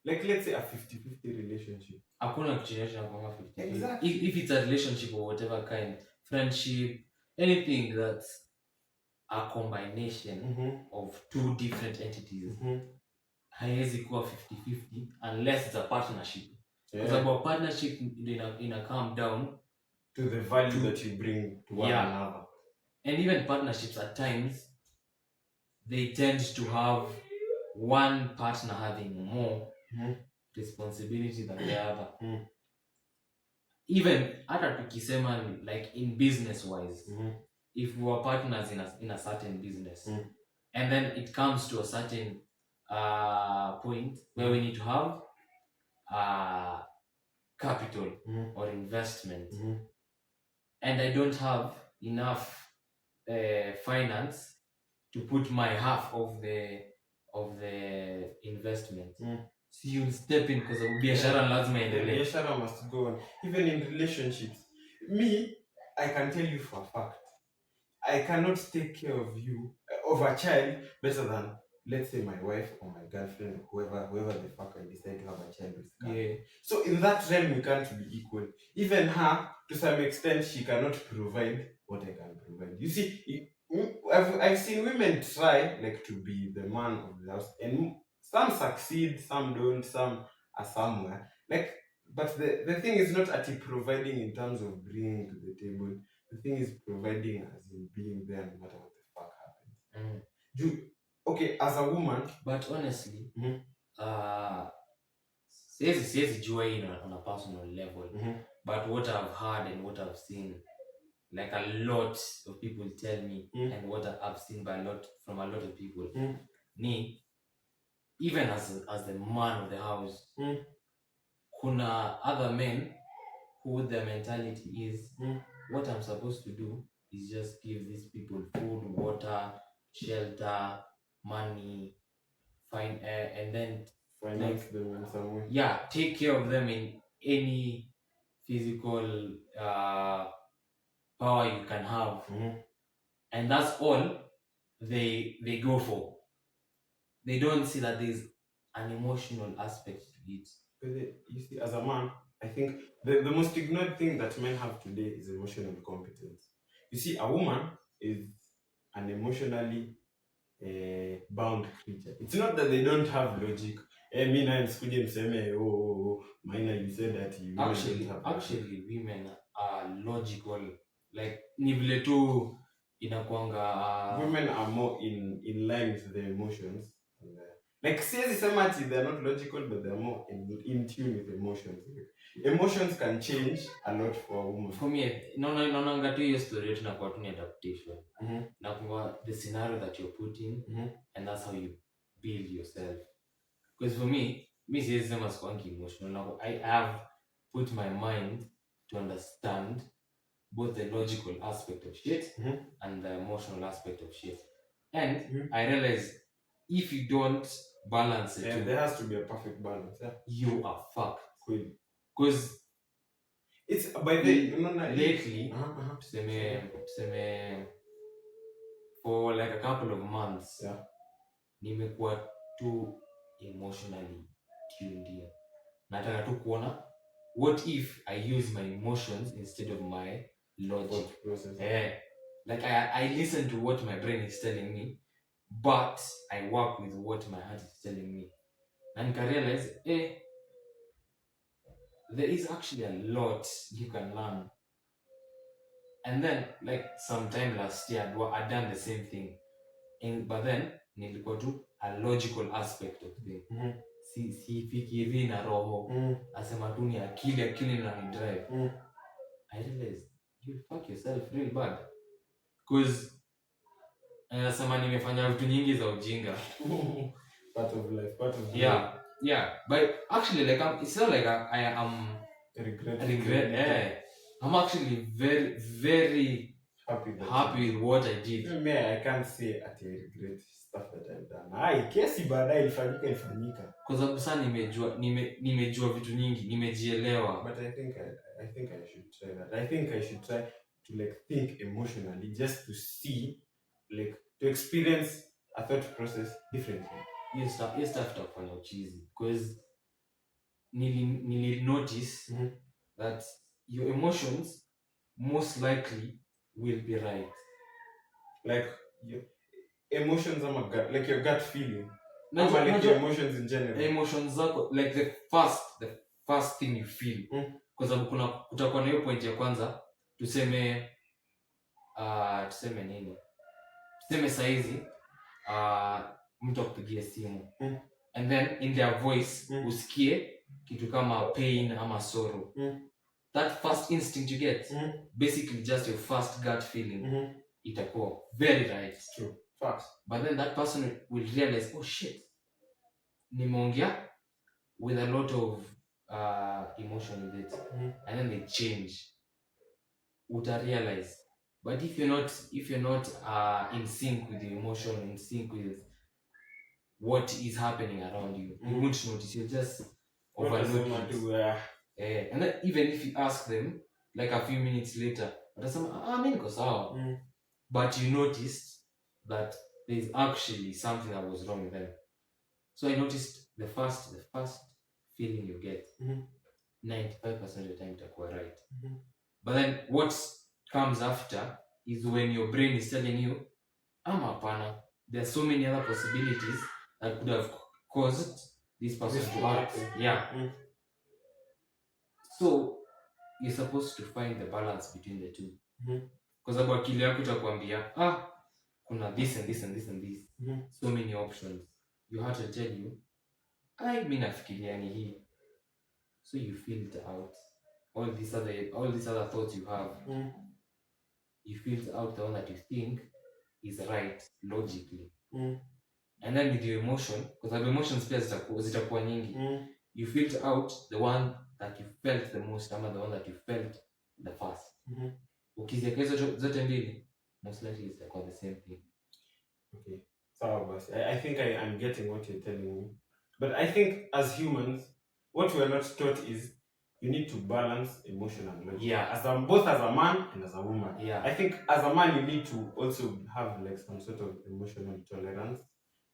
like let's say a 50-50 relationship. Hakuna situation kama 50. Exactly. If it's a relationship or whatever kind, friendship, anything that's a combination of two different entities, haiwezi kuwa 50-50 unless it's a partnership. Because about partnership in a calm down to the value that you bring to one another. And even partnerships at times, they tend to have one partner having more responsibility than the other. Even hata tukisema like in business wise, if we are partners in a certain business, and then it comes to a certain point where we need to have capital or investment, and I don't have enough finance to put my half of the investment. So you'll step in because biashara lazima endelee. Biashara must go on. Even in relationships. Me, I can tell you for a fact, I cannot take care of you, of a child, better than, let's say, my wife or my girlfriend or whoever the fuck I decide to have a child with. Yeah. So in that realm, we can't be equal. Even her, to some extent, she cannot provide what I can provide. You see, I've seen women try like to be the man of the house, and some succeed, some don't, some are somewhere. Like, but the thing is not at providing in terms of bringing to the table. The thing is providing as in being there no matter what the fuck happens. Okay, as a woman. But honestly, siwezi jua hii on a personal level, but what I've heard and what I've seen, like a lot of people tell me, and what I've seen from a lot of people, ni even as the man of the house, kuna other men who their mentality is, what I'm supposed to do is just give these people food, water, shelter, money, fine air, and then finance them in some way. Yeah, take care of them in any physical power you can have, and that's all they go for. They don't see that there's an emotional aspect to it. But you see, as a man, I think the most ignored thing that men have today is emotional competence. You see, a woman is an emotionally bound creature. It's not that they don't have logic. Me na msikuje mseme, Maina, you said that you actually women are logical. Like ni vile tu inakuanga women are more in line with their emotions. Like siwezi sema ati they're not logical, but they're more in tune with emotions. Emotions can change a lot for a woman. For me, naonanga tu hiyo story yetu inakuwa tu ni adaptation. Nakuwa the scenario that you're put in, and that's how you build yourself. Because for me siwezi sema sikuangi emotional. I have put my mind to understand both the logical aspect of shit and the emotional aspect of shit. And I realize if you don't balance it, there has to be a perfect balance. Yeah. You are fucked. Because it's by the lately, for like a couple of months, nimekuwa too emotionally tuned in. Nataka tu kuona, what if I use my emotions instead of my logic? Like I listen to what my brain is telling me, but I work with what my heart is telling me. And I realize, there is actually a lot you can learn. And then, like sometime last year, I'd done the same thing. But then, nilikuwa tu a logical aspect of things. Sifikiri na roho. Asema tu ni akili na ni drive. I realized, you fuck yourself real bad. Because anasema nimefanya vitu nyingi za ujinga. Part of life. Yeah. But actually, like it's not like I am regret. I'm actually very, very happy with what I did. I can't say I regret stuff that I've done. Kesi baadaye ilifanyika. Kwa sababu sasa nimejua vitu nyingi, nimejielewa. But I think I should try that. I think I should try to like think emotionally, just to see, like to experience a thought process differently. Yes, stuff kufanya uchizi. Because nili notice that your emotions most likely will be right. Like your emotions are gut, like your gut feeling. Like your emotions in general. Emotions are like the first thing you feel. Because kutakuwa na hiyo point ya kwanza, tuseme nini? Tuseme saizi mtu akupigia simu. And then in their voice usikie kitu kama pain ama sorrow. That first instinct you get, basically just your first gut feeling, itakuwa very right. It's true. Facts. But then that person will realize, oh shit, nimeongea with a lot of emotion with it. And then they change. Uta realize. But if you're not in sync with the emotion, in sync with what is happening around you, you won't notice. You'll just overlook it. And then even if you ask them, like a few minutes later, watasema, mimi niko sawa. But you noticed that there's actually something that was wrong with them. So I noticed the first feeling you get, 95% of the time itakuwa right. But then what comes after is when your brain is telling you, hapana, there are so many other possibilities that could have caused this person to act. Yeah. So you're supposed to find the balance between the two. Kwa sababu akili yako itakwambia kuna this and this and this and this. So many options. Your heart will tell you, mimi nafikiria ni hii. So you filter out all these other thoughts you have. You filter out the one that you think is right logically. And then with your emotion, because the emotions pia zitakuwa nyingi. You filter out the one that you felt the most, ama the one that you felt the first. Ukiziweka hizo zote mbili, most likely zitakuwa the same thing. Okay. So, I think I'm getting what you're telling me. But I think as humans, what we are not taught is you need to balance emotion and logic. Yeah. Both as a man and as a woman. Yeah. I think as a man you need to also have like some sort of emotional tolerance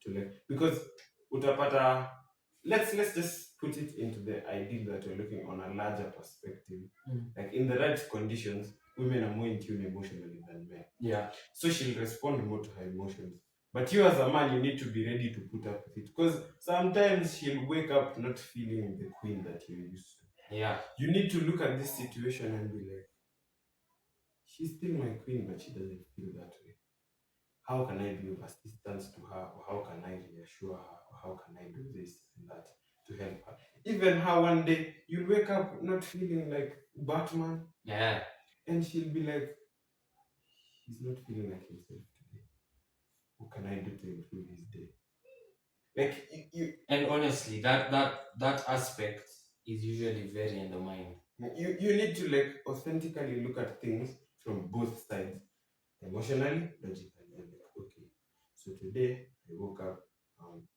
to because utapata, let's just put it into the ideal that we're looking on a larger perspective. Like in the right conditions, women are more in tune emotionally than men. Yeah. So she'll respond more to her emotions. But you as a man, you need to be ready to put up with it. Because sometimes she'll wake up not feeling the queen that you're used to. Yeah. You need to look at this situation and be like, she's still my queen, but she doesn't feel that way. How can I be of assistance to her? Or how can I reassure her? Or how can I do this and that to help her? Even how one day you'll wake up not feeling like Batman. Yeah. And she'll be like, he's not feeling like himself today. What can I do to improve his day? Like you and honestly, that aspect is usually very in the mind. You need to like authentically look at things from both sides, emotionally, logically. And like, okay, so today I woke up,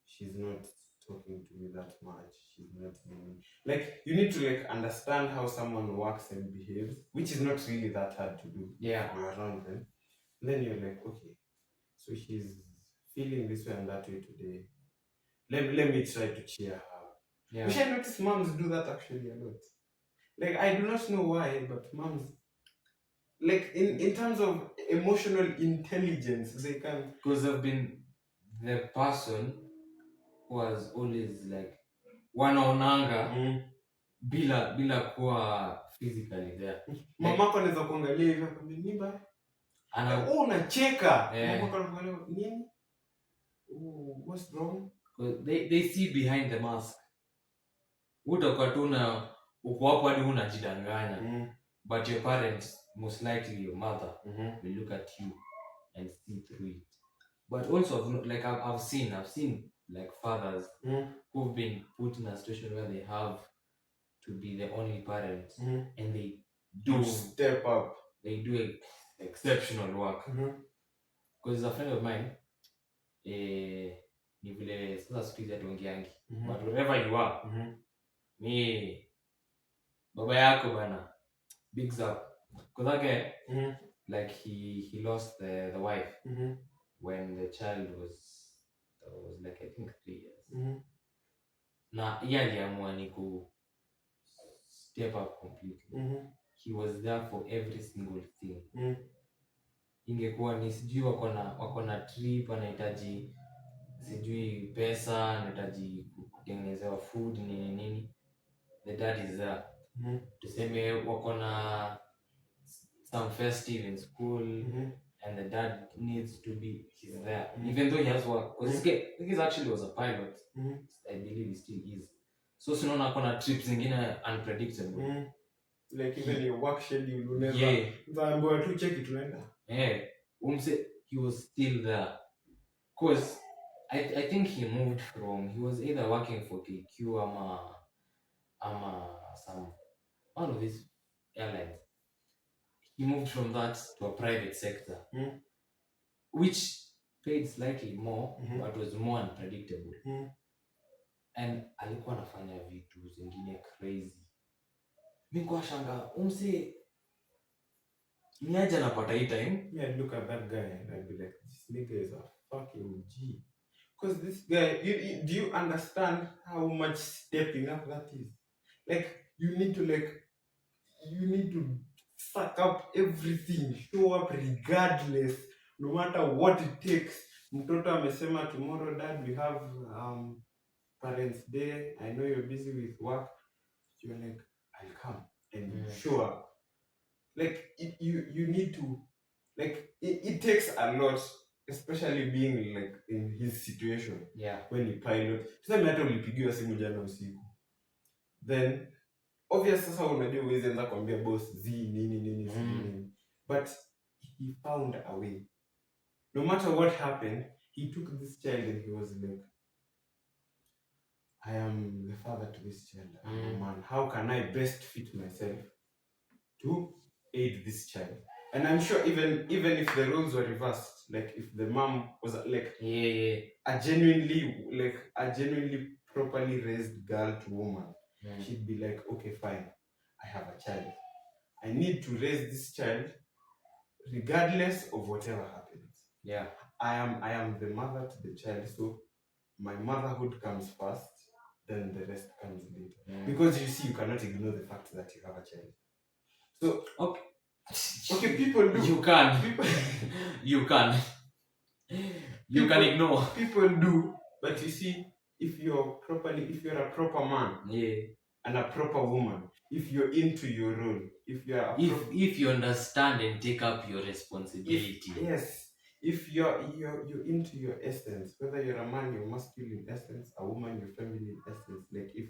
she's not talking to me that much. She's not like, you need to like understand how someone works and behaves, which is not really that hard to do. Yeah. Around them. And then you're like, okay, so she's feeling this way and that way today. Let me try to cheer her. Yeah. Which I notice moms do that actually a lot. Like, I do not know why, but moms, like in terms of emotional intelligence, they can. Because I've been the person who was always like wanaonanga bila kuwa physically there. Mamako anaweza kuangalia hivi akwambia nini ba? Unacheka. Mamako anakuangalia nini? What's wrong? They see behind the mask. Utakuwa tu na uko hapo hadi unajidanganya. But your parents, most likely your mother, will look at you and see through it. But also, like I've seen like fathers who've been put in a situation where they have to be the only parents, and they do step up. They do exceptional work. Because a friend of mine, ni vile sasa siku hizi hatuongeangi, but wherever you are, me baba yako bana, bigs up. Because again, like he lost the wife when the child was like I think 3 years. Na yeye aliamua ni ku step up completely. He was there for every single thing. Ingekuwa ni sijui wako na trip, anahitaji sijui pesa, anahitaji kutengenezewa food nini, the dad is there. Tuseme wako na some festive in school, and the dad needs to be, he's there, even though he has work, because he actually was a pilot. I believe he still is. So sinaona kuna trips zingine unpredictable. Like even your work schedule, you never. Zaambiwa tu cheki tunaenda. He was still there. Because I think he moved from, he was either working for KQ ama some one of these airlines. He moved from that to a private sector, which paid slightly more, but was more unpredictable. And alikuwa anafanya vitu zingine crazy. Mimi kwa shanga ni aje anapata hii time? Yeah, look at that guy and I'd be like, this nigga is a fucking G. Because this guy, do you understand how much stepping up that is? Like, you need to suck up everything, show up regardless no matter what it takes. Mtoto amesema tomorrow dad we have parents day, I know you're busy with work, you're like I'll come and you show up. Like you need to, like it takes a lot, especially being like in his situation. When you pilot tuseme hata ulipigiwa simu jana usiku, then obvious sasa unajua uwezi anza kuambia boss nini, but he found a way. No matter what happened, he took this child and he was like, I am the father to this child. I'm a man. How can I best fit myself to aid this child? And I'm sure even if the roles were reversed, like if the mom was like a genuinely properly raised girl to woman, she'd be like, okay, fine, I have a child. I need to raise this child regardless of whatever happens. I am the mother to the child, so my motherhood comes first, then the rest comes later. Because you see, you cannot ignore the fact that you have a child. So okay, people do. You can. You can. You can ignore. People do, but you see, if you're a proper man, and a proper woman, if you're into your role, if you understand and take up your responsibility. If you're into your essence, whether you're a man, your masculine essence, a woman, your feminine essence, like if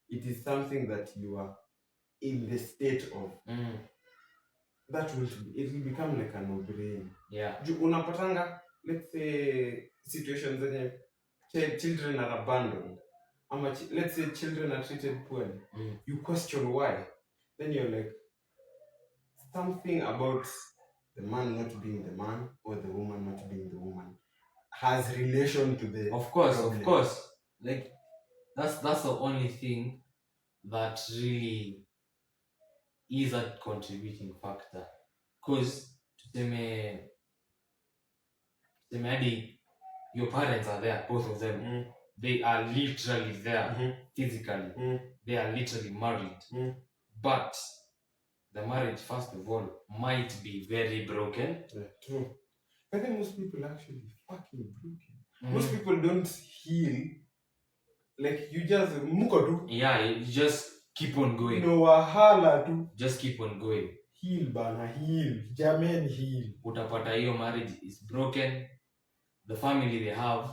it is something that you are in the state of, it will become like a no-brainer. Unapatanga, let's say situations zenye children are abandoned, let's say children are treated poorly, you question why, then you're like, something about the man not being the man or the woman not being the woman has relation to the problem. Of course. Like that's the only thing that really is a contributing factor. Because your parents are there, both of them. They are literally there physically. They are literally married. But the marriage, first of all, might be very broken. True. I think most people are actually fucking broken. Most people don't heal. Like you just muko tu. You just keep on going. No wahala tu. Just keep on going. Heal bana, heal. Jamen heal. Utapata hiyo marriage is broken. The family they have,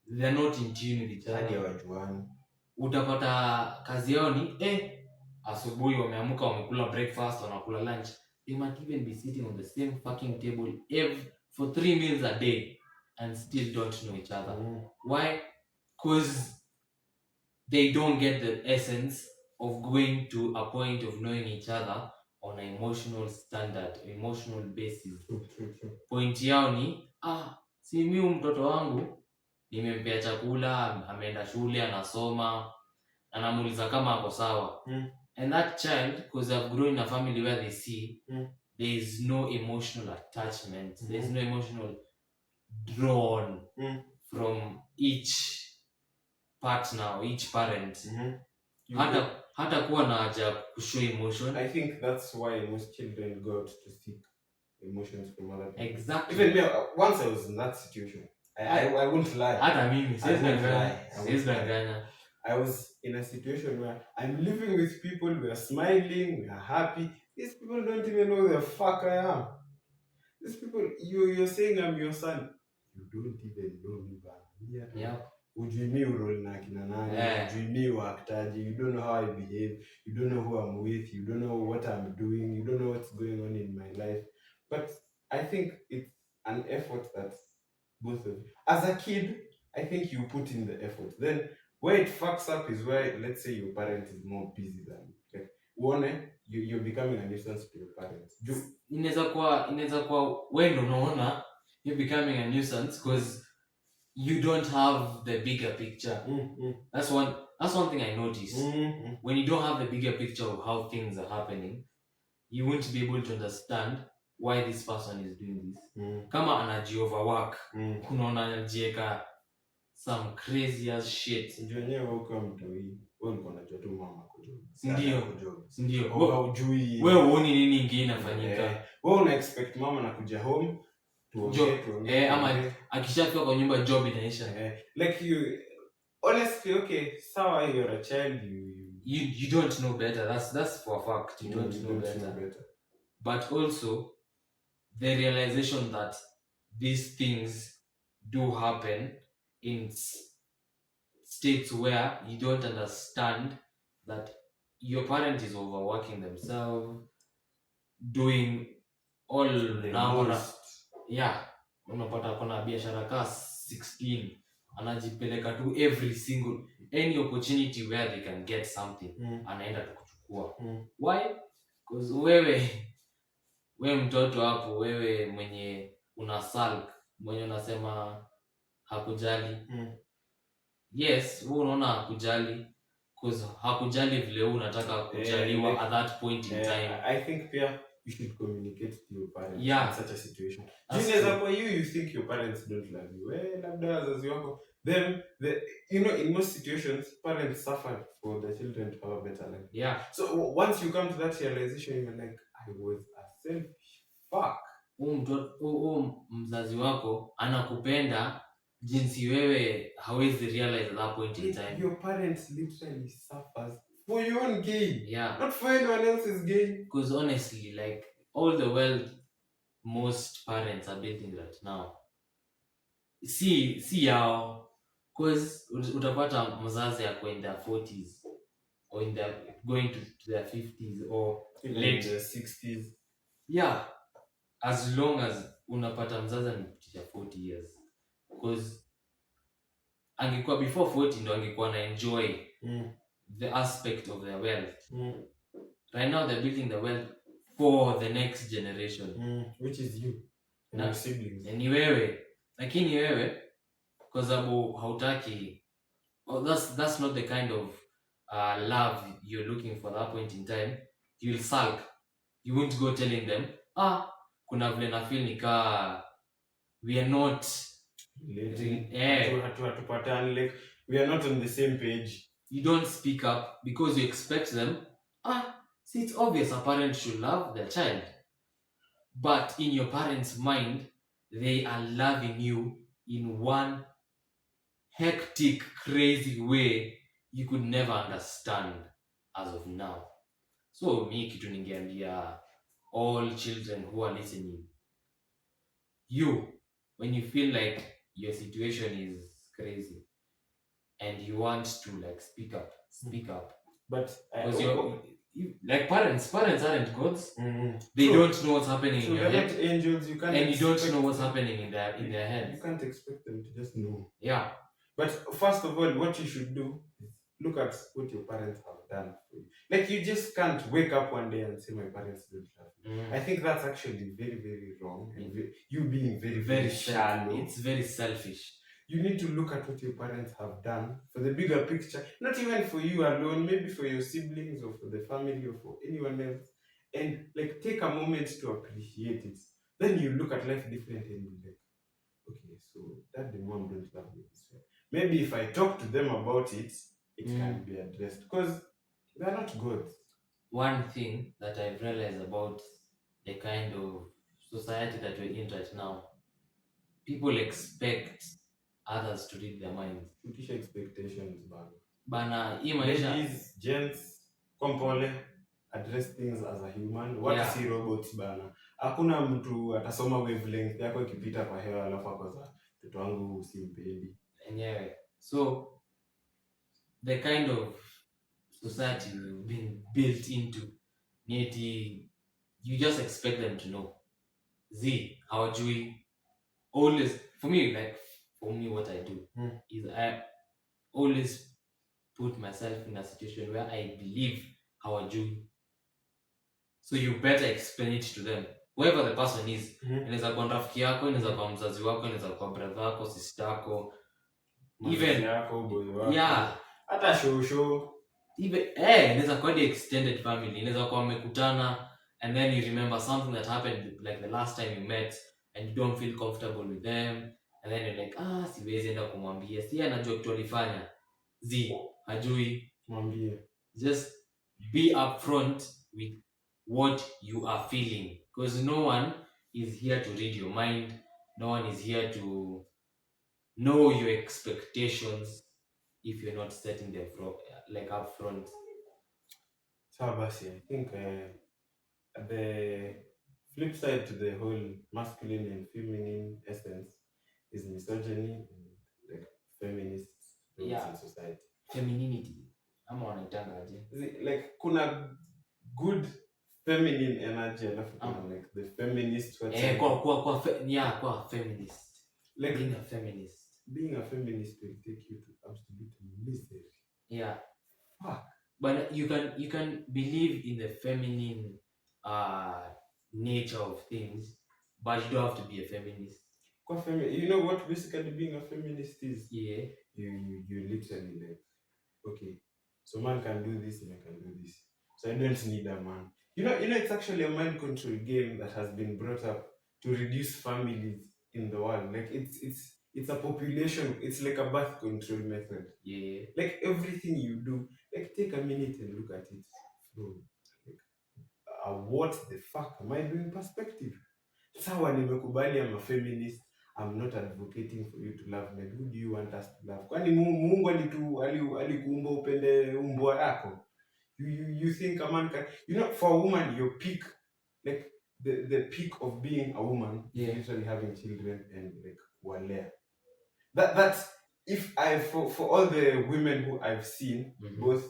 they're not in tune with each other. Utapata kazi yao ni asubuhi wameamka wamekula breakfast, wanakula lunch. They might even be sitting on the same fucking table for 3 meals a day and still don't know each other. Why? Because they don't get the essence of going to a point of knowing each other on an emotional standard, emotional basis. Point yao ni si mimi mtoto wangu nimempea chakula, ameenda shule, anasoma, anamuuliza kama ako sawa. And that child, because I've grown in a family where they see there is no emotional attachment, there is no emotional drawn from each partner, each parent. Hata kuwa na haja kushow emotion. I think that's why most children go to seek emotions from other people. Exactly. Even me, once I was in that situation, I won't lie. Hata mimi, I was in a situation where I'm living with people, we are smiling, we are happy. These people don't even know the fuck I am. These people, you're saying I'm your son. You don't even know me, man. Ujui mi urole na kina nani, ujui mi uaktaji, you don't know how I behave, you don't know who I'm with, you don't know what I'm doing, you don't know what's going on in my life. But I think it's an effort that both of you, as a kid, I think you put in the effort. Then where it fucks up is where, let's say your parent is more busy than you're becoming a nuisance to your parents. Inaweza kuwa wewe unaona you're becoming a nuisance because you don't have the bigger picture. That's one thing I noticed. When you don't have the bigger picture of how things are happening, you won't be able to understand why this person is doing this. Kama anaji overwork, unaona anajieka some crazy as shit. Ndio huko mtoi, wewe uko unajua tu mama kujob. Ndio. Wewe hujui. Wewe uone nini ingine inafanyika. Wewe una expect mama anakuja home ama akishafika kwa nyumba job inaisha. Like you honestly, okay, sawa, you're a child, you don't know better. That's for a fact. You don't know better. But also the realization that these things do happen in states where you don't understand that your parent is overworking themselves, doing all number. Yeah, unapata kuna biashara ka 16 anajipeleka tu every single any opportunity where they can get something anaenda tu kuchukua. Why? Because wewe mtoto hapo, wewe mwenye una sulk, mwenye unasema hakujali. Yes, wewe unaona hakujali because hakujali vile wewe unataka kujaliwa at that point in time. I think pia you should communicate to your parents in such a situation. You think your parents don't love you. Labda wazazi wako. Then in most situations parents suffer for the children to have a better life. Yeah. So once you come to that realization, you're like, I was a selfish fuck. Mzazi wako anakupenda jinsi wewe hawezi realize at that point in time. Your parents literally suffers for your own gain. Yeah. Not for anyone else's gain. Because honestly, like all the wealth most parents are building right now, si yao. Because utapata mzazi yako in their 40s or going to their 50s or late their 60s. Yeah. As long as unapata mzazi anapitisha 40 years. Because angekuwa before 40 ndo angekuwa na enjoy the aspect of their wealth. Right now they're building the wealth for the next generation, which is you and your siblings. Ni wewe, lakini wewe kwa sababu hautaki, that's not the kind of love you're looking for at that point in time. You'll sulk. You won't go telling them kuna vile na feel nika we are not hatupatani, like we are not on the same page. You don't speak up because you expect them. See, it's obvious a parent should love their child, but in your parents' mind they are loving you in one hectic, crazy way you could never understand as of now. So me kitu ningeambia all children who are listening, when you feel like your situation is crazy and you want to like speak up. But because like parents aren't gods. They don't know what's happening in your head. Angels, you can't, and you don't know what's happening in their head. You can't expect them to just know. Yeah. But first of all, what you should do is look at what your parents have done for you. Like you just can't wake up one day and say my parents don't love me. I think that's actually very, very wrong. And you being very, very shallow. It's very selfish. You need to look at what your parents have done for the bigger picture. Not even for you alone, maybe for your siblings or for the family or for anyone else. And like take a moment to appreciate it. Then you look at life differently and be like, okay, so dad and mom don't love me this way. Maybe if I talk to them about it, it can be addressed. Because they're not good. One thing that I've realized about the kind of society that we're in right now, people expect others to read their minds. Kutisha expectations, bana. Ladies, gents, kompole, address things as a human. What si robots bana. Hakuna mtu atasoma wavelength yako ikipita kwa hewa alafu akoza mtoto wangu simpendi. So the kind of society we've been built into, you just expect them to know. Hawajui. Always, for me, what I do is I always put myself in a situation where I believe hawajui. So you better explain it to them. Whoever the person is. Inaweza kuwa rafiki yako, inaweza kuwa mzazi wako, inaweza kuwa brother wako, sister yako, even yako, boy wako. Yeah. Hata show. Even inaweza kuwa the extended family. Inaweza kuwa mmekutana and then you remember something that happened like the last time you met and you don't feel comfortable with them and then you're like siwezi enda kumwambia, si anajua kitu alifanya, hajui, mwambie. Just be upfront with what you are feeling because no one is here to read your mind. No one is here to know your expectations if you're not setting them like up front. So Abasi, I think the flip side to the whole masculine and feminine essence is misogyny and like feminist roles Yeah, in society. femininity. Ama wanaitangaje? Like kuna good feminine energy alafu kuna Um, like the feminist kwa feminist. like Being a feminist. being a feminist will take you to absolute misery. Yeah. Fuck. But you can believe in the feminine nature of things, but you don't have to be a feminist. You know what basically being a feminist is? Yeah. You literally like, okay, so man can do this and I can do this. So I don't need a man. You know, it's actually a mind control game that has been brought up to reduce families in the world. Like it's a population. It's like a birth control method. Yeah. Like everything you do, like take a minute and look at it from like what the fuck am I doing perspective. Sawa, nimekubali I'm a feminist. I'm not advocating for you to love men. Who do you want us to love? Kwani Mungu alikuumba upende umbwa yako? You think a man can, for a woman your peak, like the peak of being a woman is literally having children and like walea. That's if I for all the women who I've seen, both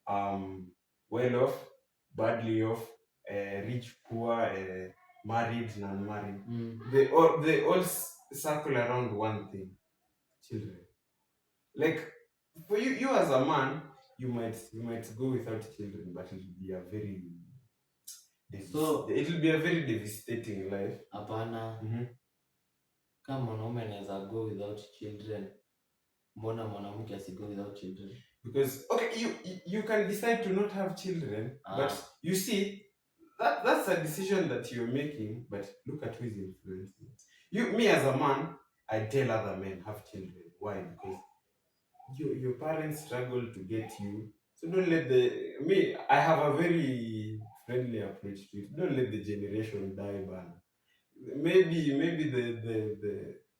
well off, badly off, rich, poor, married, non-married, they all circle around one thing: children. Like for you as a man, you might go without children, but it'll be a very devastating life. Hapana. Kama mwanaume anaweza go without children, mbona mwanamke asigo without children? Because okay, you can decide to not have children, but you see that's a decision that you're making. But look at who is influencing it. Me as a man, I tell other men have children. Why? Because your parents struggle to get you. So don't let I have a very friendly approach to it. Don't let the generation die, man. Maybe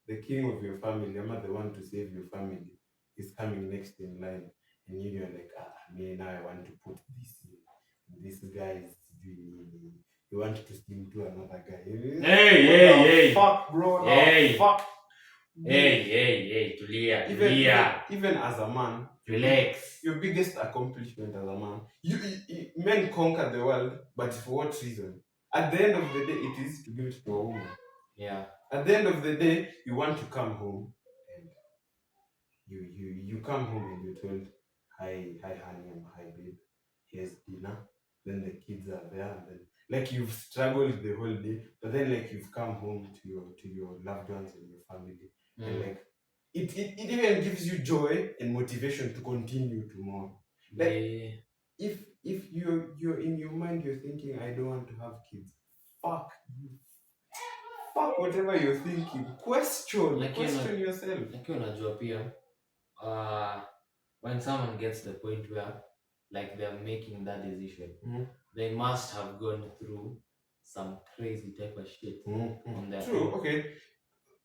the king of your family, I'm not the one to save your family, is coming next in line, and you're like, me now I want to put this in. This guy is doing. You want to steam to another guy. Hey. Fuck, bro. Hey. Fuck. Hey, tulia. Even as a man, Relax. Your biggest accomplishment as a man, men conquer the world, but for what reason? At the end of the day, it is to give it to a woman. Yeah. At the end of the day, you want to come home, and you come home and you're told, hi honey, hi babe, here's dinner. Then the kids are there, and then like you've struggled the whole day, but then like you've come home to your loved ones and your family, and like it even gives you joy and motivation to continue tomorrow. Like if you're in your mind you're thinking I don't want to have kids, fuck you. Fuck whatever you're thinking. Question yourself. Lakini unajua pia when someone gets the point where like they're making that decision, they must have gone through some crazy type of shit on their True, own. okay.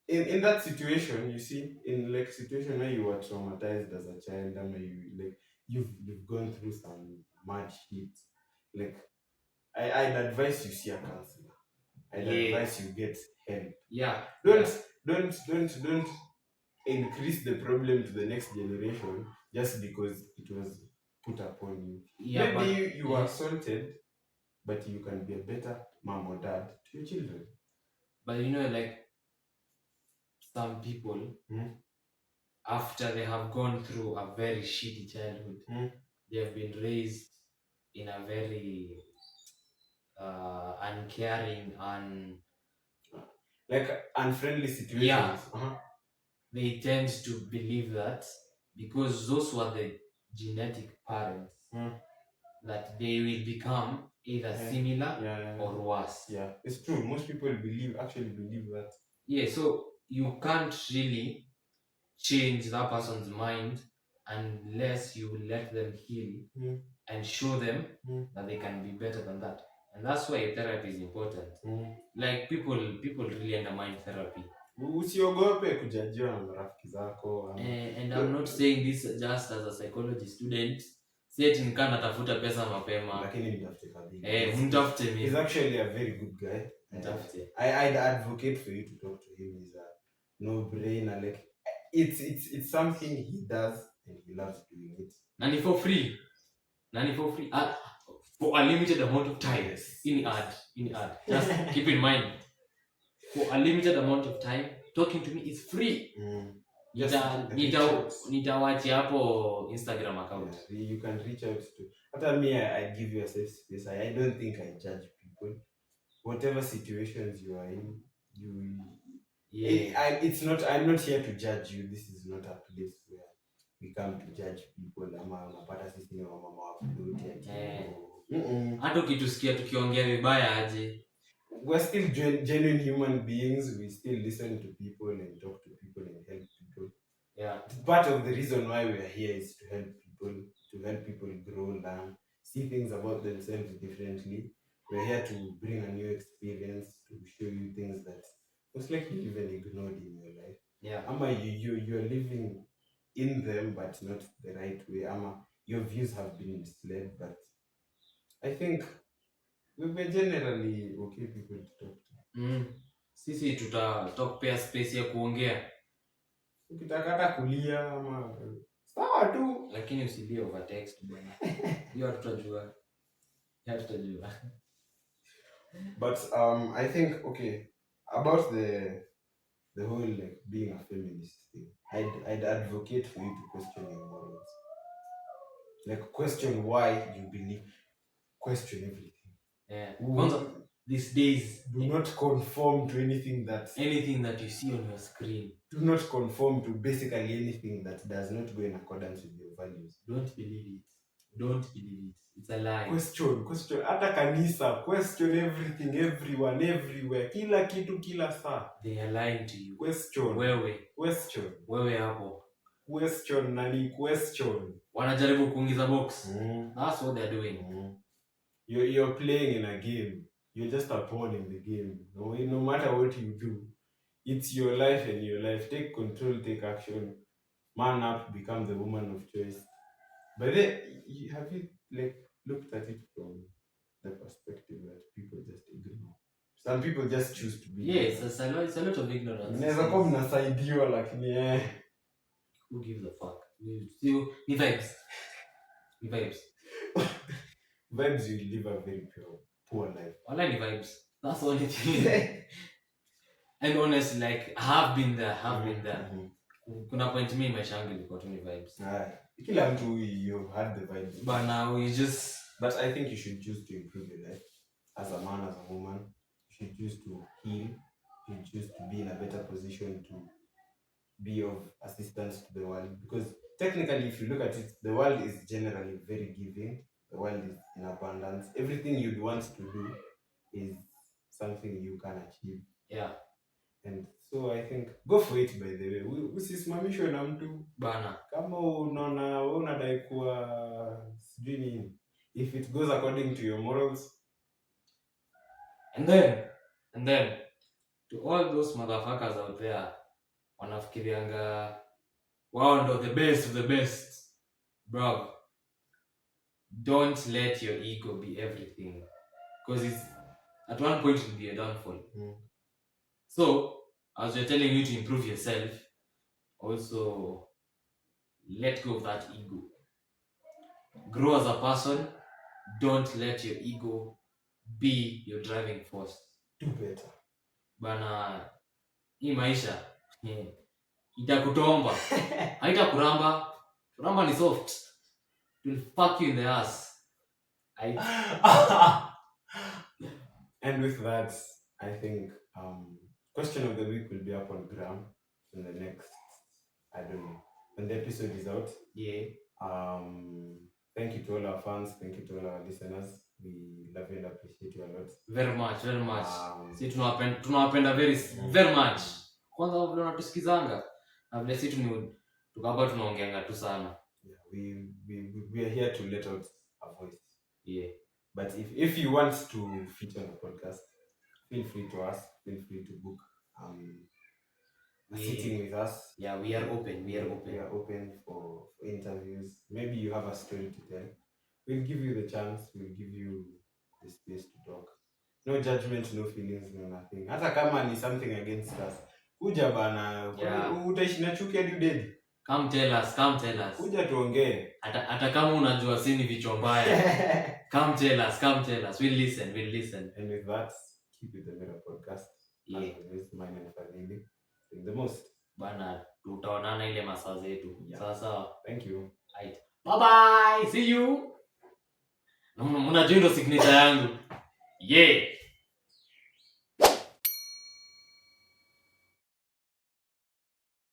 In that situation, you see, in like situation where you were traumatized as a child, and you've gone through some mad shit, like I'd advise you see a counselor. I'd advise you get help. Yeah. Don't increase the problem to the next generation just because it was put upon you. Yeah, maybe you were assaulted, but you can be a better mom or dad to your children. But like some people, after they have gone through a very shitty childhood, they have been raised in a very uncaring and like unfriendly situations. Yeah. They tend to believe that because those were the genetic parents, that they will become either similar or worse. Yeah, it's true. Most people actually believe that. Yeah, so you can't really change that person's mind unless you let them heal and show them that they can be better than that. And that's why therapy is important. Like people really undermine therapy. Usiogope kujajiwa na marafiki zako. And I'm not saying this just as a psychology student. Sieti nikaa natafuta pesa mapema. Lakini nitafute kabisa. Mtafute mimi. He's actually a very good guy. Mtafute. I'd advocate for you to talk to him. He's a no-brainer. Like it's something he does and he loves doing it. And for free. For a limited amount of time. Yes. In ad. Just keep in mind. For a limited amount of time, talking to me is free. Nitawachia hapo Instagram account. Yeah, you can reach out to. After me, I give you a safe space. I don't think I judge people. Whatever situations you are in, it's not. I'm not here to judge you. This is not a place where we come to judge people. Unapata sisi ni mama wa flute ati. Hata ukitusikia tukiongea vibaya aje. We're still genuine human beings. We still listen to people and talk to people and help people. Yeah. Part of the reason why we are here is to help people grow, learn, see things about themselves differently. We're here to bring a new experience, to show you things that most likely you've even ignored in your life. Yeah. Ama you're living in them, but not the right way. Ama your views have been misled, but I think we're generally okay people to talk to. Sisi tutakupea space ya kuongea. Ukitaka hata kulia ama sawa tu, lakini usilie over text bwana. Hiyo tutajua. But I think okay about the whole like being a feminist thing. I'd advocate for you to question your morals. Like question why you believe. Question everything. Yeah. These days, do not conform to anything that you see on your screen. Do not conform to basically anything that does not go in accordance with your values. Don't believe it. It's a lie. Question. Hata kanisa, question everything, everyone, everywhere. Kila kitu, kila saa. They are lying to you. Question. Wewe hapo. Question nani question. Wanajaribu kuingiza box. That's what they're doing. You're playing in a game. You're just a pawn in the game. No matter what you do, it's your life and your life. Take control, take action. Man up, become the woman of choice. But then, have you like looked at it from the perspective that people just ignore? Some people just choose to be. Yes, it's a lot of ignorance. Never come nasaidiwa lakini Who gives a fuck? Ni vibes. Vibes, you live a very poor life. Online vibes. That's the only thing. And honestly, like I have been there. Kuna point me maisha yangu ilikuwa tu ni vibes. Kila mtu you had the vibes. But now But I think you should choose to improve your life. As a man, as a woman, you should choose to heal. You should choose to be in a better position to be of assistance to the world. Because technically, if you look at it, the world is generally very giving. The world is in abundance. Everything you'd want to do is something you can achieve. Yeah. And so I think go for it. By the way, usisimamishwe na mtu bana. Kama unaona unadai kuwa sijui nini, if it goes according to your morals. And then to all those motherfuckers out there wanafikirianga wao ndo the best of the best, bro. Don't let your ego be everything, because it's at one point it will be a downfall. So as we're telling you to improve yourself, also let go of that ego. Grow as a person. Don't let your ego be your driving force. Do better bana. Hii maisha itakutomba. Haitakuramba. Kuramba ni soft. It will fuck you in the ass. And with that, I think question of the week will be up on Gram in the next, I don't know, when the episode is out. Yeah. Thank you to all our fans. Thank you to all our listeners. We love you and appreciate you a lot. Very much. Si tunawapenda very much. Kwanza vile unatusikizanga. Na vile si tukaba tunaongeanga tu sana. Yeah, we are here to let out a voice. Yeah. But if you want to feature on a podcast, feel free to ask. Feel free to book sitting with us. Yeah, we are open. We are open for interviews. Maybe you have a story to tell. We'll give you the chance. We'll give you the space to talk. No judgment, no feelings, no nothing. Hata kama ni something against us. Kuja bana. Yeah. Utaishi na chuki hadi udedi. Come tell us. Kuja tuongee. Hata kama unajua si ni vichwa mbaya. Come tell us. We'll listen. And with that, keep it the Mirror podcast. Yeah. As always, Maina Fadhili. Doing the most. Bana, tutaonana ile masaa zetu. Yeah. Sawa. Thank you. Right. Bye. See you. Mnajua ndo signature yangu. Yeah.